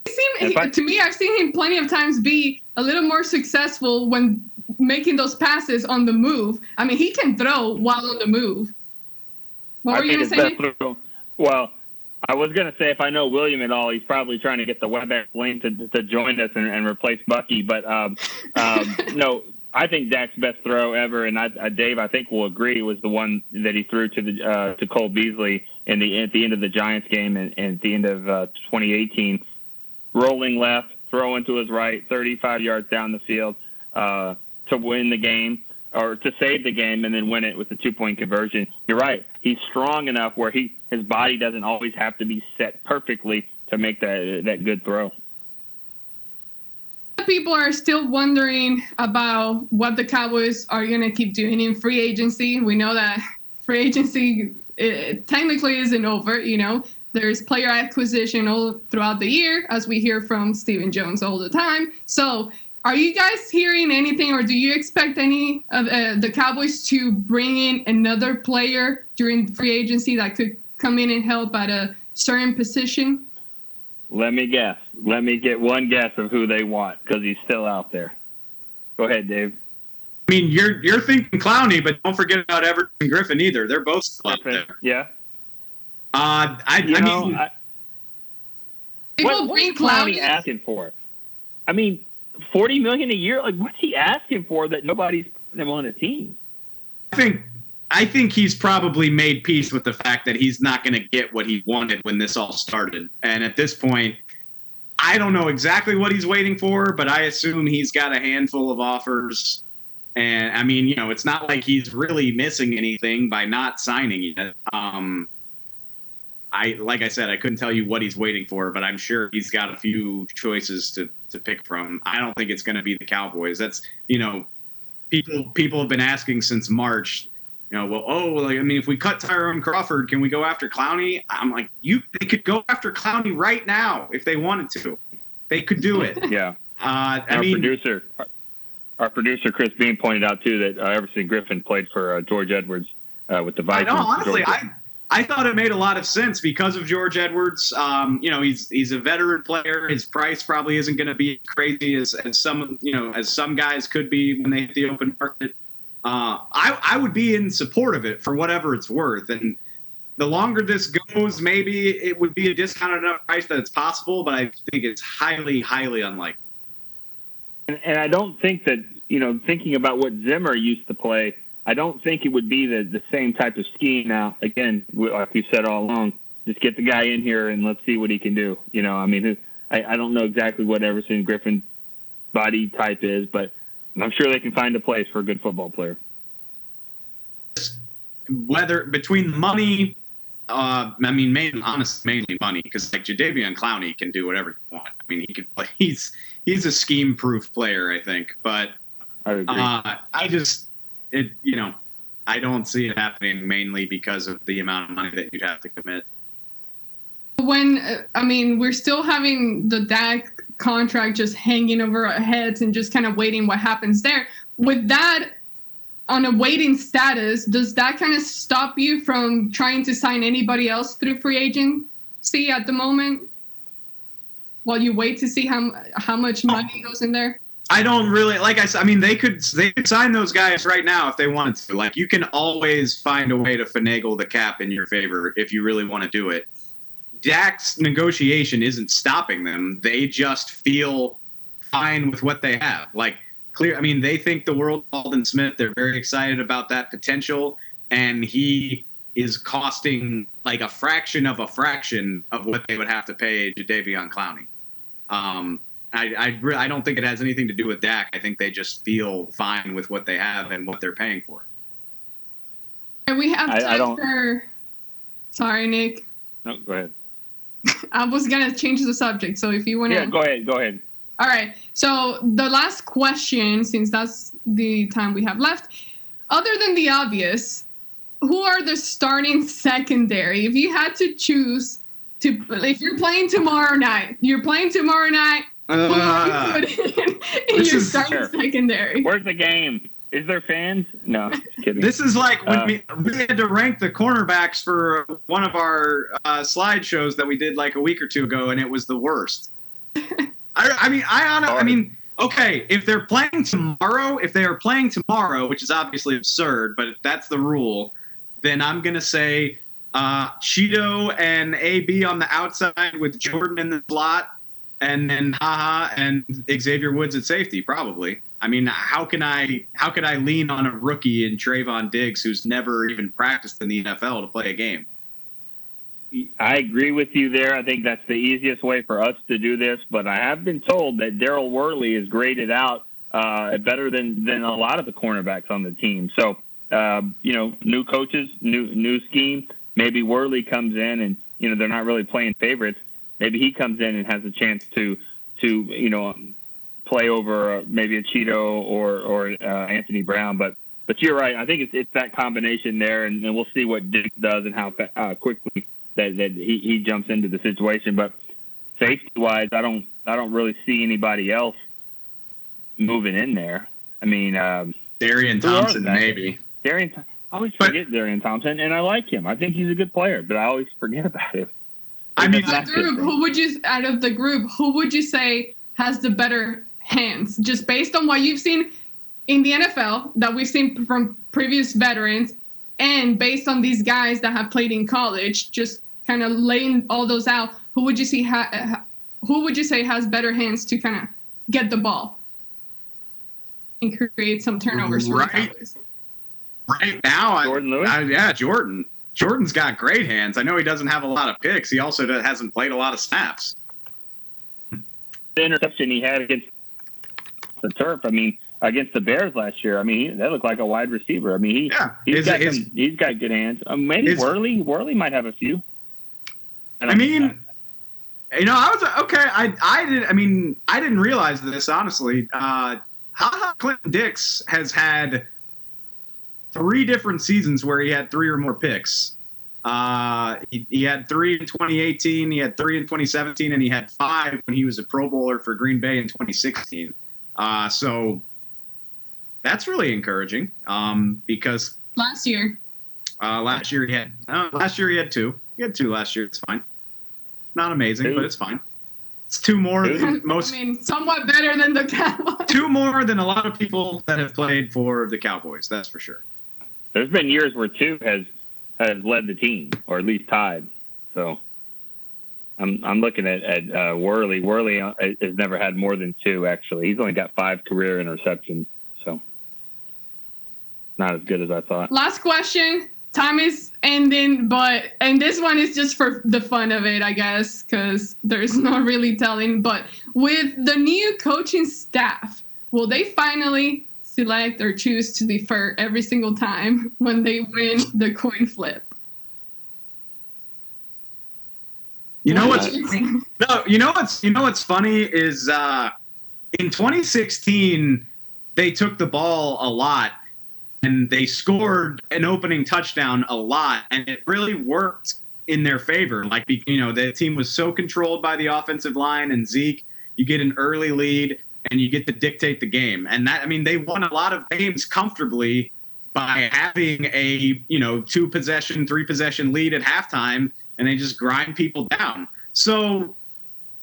To me, I've seen him plenty of times be a little more successful when making those passes on the move. I mean, he can throw while on the move. What were you going to say? Well, I was going to say, if I know William at all, he's probably trying to get the WebEx link to join us and replace Bucky. But no, I think Dak's best throw ever, and Dave, I think will agree, was the one that he threw to Cole Beasley at the end of the Giants game and at the end of 2018. Rolling left, throwing to his right, 35 yards down the field to win the game or to save the game and then win it with the 2-point conversion. You're right. He's strong enough where his body doesn't always have to be set perfectly to make that good throw. People are still wondering about what the Cowboys are going to keep doing in free agency. We know that free agency technically isn't over, There's player acquisition all throughout the year, as we hear from Stephen Jones all the time. So are you guys hearing anything, or do you expect any of the Cowboys to bring in another player during free agency that could come in and help at a certain position? Let me guess. Let me get one guess of who they want because he's still out there. Go ahead, Dave. I mean, you're thinking Clowney, but don't forget about Everett and Griffin either. They're both still out there. Yeah. What's Clowney asking for? I mean, $40 million a year. Like, what's he asking for that nobody's putting him on a team? I think he's probably made peace with the fact that he's not going to get what he wanted when this all started. And at this point, I don't know exactly what he's waiting for, but I assume he's got a handful of offers. And I mean, it's not like he's really missing anything by not signing yet. Like I said, I couldn't tell you what he's waiting for, but I'm sure he's got a few choices to pick from. I don't think it's going to be the Cowboys. That's, people have been asking since March, if we cut Tyrone Crawford, can we go after Clowney? I'm like, they could go after Clowney right now if they wanted to. They could do it. Yeah. Our producer Chris Bean pointed out too that Everson Griffin played for George Edwards with the Vikings. I know, honestly, I thought it made a lot of sense because of George Edwards. He's a veteran player. His price probably isn't going to be crazy as some guys could be when they hit the open market. I would be in support of it for whatever it's worth. And the longer this goes, maybe it would be a discounted enough price that it's possible, but I think it's highly, highly unlikely. And I don't think that, thinking about what Zimmer used to play, I don't think it would be the same type of scheme now. Again, like we said all along, just get the guy in here and let's see what he can do. I don't know exactly what Everson Griffin body type is, but I'm sure they can find a place for a good football player. Whether between money, mainly money, because like Jadeveon Clowney can do whatever you want. I mean, he can play. He's a scheme-proof player, I think. But I don't see it happening mainly because of the amount of money that you'd have to commit. We're still having the Dak contract just hanging over our heads and just kind of waiting what happens there. With that on a waiting status, does that kind of stop you from trying to sign anybody else through free agency at the moment while you wait to see how much money goes in there? I don't really, like I said, I mean, they could sign those guys right now if they wanted to. Like, you can always find a way to finagle the cap in your favor if you really want to do it. Dak's negotiation isn't stopping them. They just feel fine with what they have. Like, they think the world of Aldon Smith. They're very excited about that potential, and he is costing like a fraction of what they would have to pay Jadeveon Clowney. I don't think it has anything to do with Dak. I think they just feel fine with what they have and what they're paying for. We have time for... Sorry, Nick. No, go ahead. I was going to change the subject, so if you want to... Yeah, go ahead. All right. So the last question, since that's the time we have left, other than the obvious, who are the starting secondary? If you had to choose if you're playing tomorrow night, who would you put in your starting secondary? Where's the game? Is there fans? No, just kidding. This is like when we had to rank the cornerbacks for one of our slideshows that we did like a week or two ago, and it was the worst. Okay, if they are playing tomorrow, which is obviously absurd, but if that's the rule, then I'm going to say Cheeto and AB on the outside with Jordan in the slot, and then Haha and Xavier Woods at safety, probably. I mean, how could I lean on a rookie in Trayvon Diggs who's never even practiced in the NFL to play a game? I agree with you there. I think that's the easiest way for us to do this, but I have been told that Darryl Worley is graded out better than a lot of the cornerbacks on the team. So, new coaches, new scheme. Maybe Worley comes in and, they're not really playing favorites. Maybe he comes in and has a chance to play over maybe a Cheeto or Anthony Brown. But you're right. I think it's that combination there, and we'll see what Diggs does and how quickly that he jumps into the situation. But safety-wise, I don't really see anybody else moving in there. I mean, Darian Thompson, maybe. I always forget Darian Thompson, and I like him. I think he's a good player, but I always forget about him. Out of the group, who would you say has the better hands? Just based on what you've seen in the NFL, that we've seen from previous veterans, and based on these guys that have played in college, just kind of laying all those out, who would you say has better hands to kind of get the ball and create some turnovers for the Cowboys? Right now, Jordan Lewis? Jordan. Jordan's got great hands. I know he doesn't have a lot of picks. He also hasn't played a lot of snaps. The interception he had against the turf, against the Bears last year, that looked like a wide receiver. He's got good hands. Maybe Worley might have a few. I didn't realize this, honestly. Clinton Dix has had 3 different seasons where he had 3 or more picks. He had 3 in 2018, he had 3 in 2017, and he had 5 when he was a Pro Bowler for Green Bay in 2016. So that's really encouraging because last year he had 2. He had 2 last year. It's fine. Not amazing, but it's fine. It's 2 more than most. Somewhat better than the Cowboys. 2 more than a lot of people that have played for the Cowboys. That's for sure. There's been years where 2 has led the team, or at least tied. So I'm looking at Worley. Worley has never had more than 2. Actually, he's only got 5 career interceptions. So not as good as I thought. Last question. Time is ending. ending, and this one is just for the fun of it, I guess, because there's not really telling. But with the new coaching staff, will they finally select or choose to defer every single time when they win the coin flip? You know what's funny is in 2016 they took the ball a lot and they scored an opening touchdown a lot, and it really worked in their favor. Like, the team was so controlled by the offensive line and Zeke. You get an early lead and you get to dictate the game, and they won a lot of games comfortably by having a 2-possession, 3-possession lead at halftime. And they just grind people down. So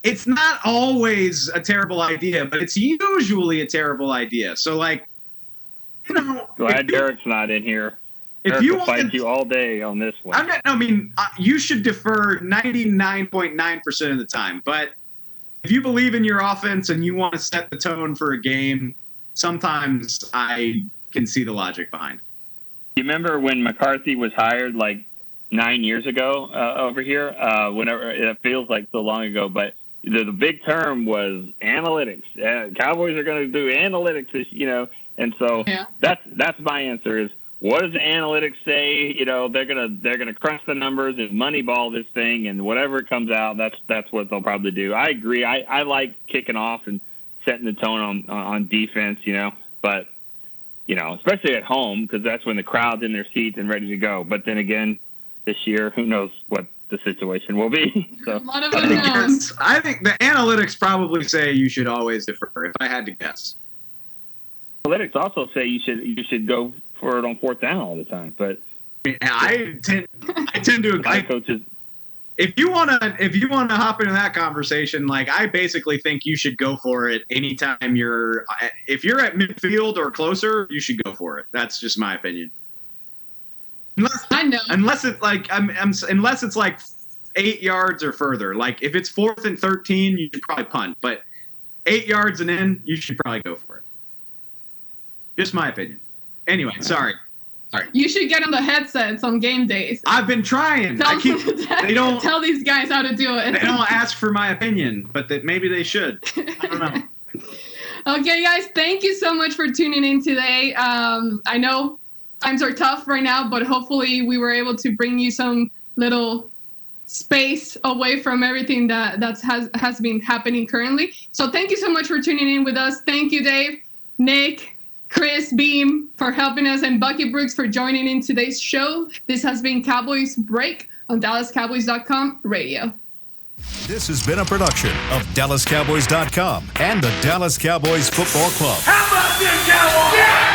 it's not always a terrible idea, but it's usually a terrible idea. So, glad Derek's not in here. Derek will fight you all day on this one. You should defer 99.9% of the time. But if you believe in your offense and you want to set the tone for a game, sometimes I can see the logic behind it. You remember when McCarthy was hired, 9 years ago over here, whenever it feels like so long ago, but the big term was analytics. Cowboys are going to do analytics, and so that's my answer is, what does the analytics say? They're gonna crunch the numbers and moneyball this thing, and whatever it comes out, that's what they'll probably do. I agree. I like kicking off and setting the tone on defense, but especially at home, because that's when the crowd's in their seats and ready to go. But then again, this year, who knows what the situation will be. So a lot of unknowns. I think the analytics probably say you should always defer, if I had to guess. Analytics also say you should go for it on 4th down all the time. But I tend to agree. My coaches. If you wanna hop into that conversation, I basically think you should go for it anytime if you're at midfield or closer, you should go for it. That's just my opinion. Unless it's like 8 yards or further. If it's 4th and 13, you should probably punt. But 8 yards and in, you should probably go for it. Just my opinion. Anyway, sorry. You should get on the headsets on game days. I've been trying. They don't tell these guys how to do it. They don't ask for my opinion, but maybe they should. I don't know. Okay, guys, thank you so much for tuning in today. I know times are tough right now, but hopefully we were able to bring you some little space away from everything that has been happening currently. So thank you so much for tuning in with us. Thank you, Dave, Nick, Chris, Beam, for helping us, and Bucky Brooks for joining in today's show. This has been Cowboys Break on DallasCowboys.com radio. This has been a production of DallasCowboys.com and the Dallas Cowboys Football Club. How about this, Cowboys? Yeah!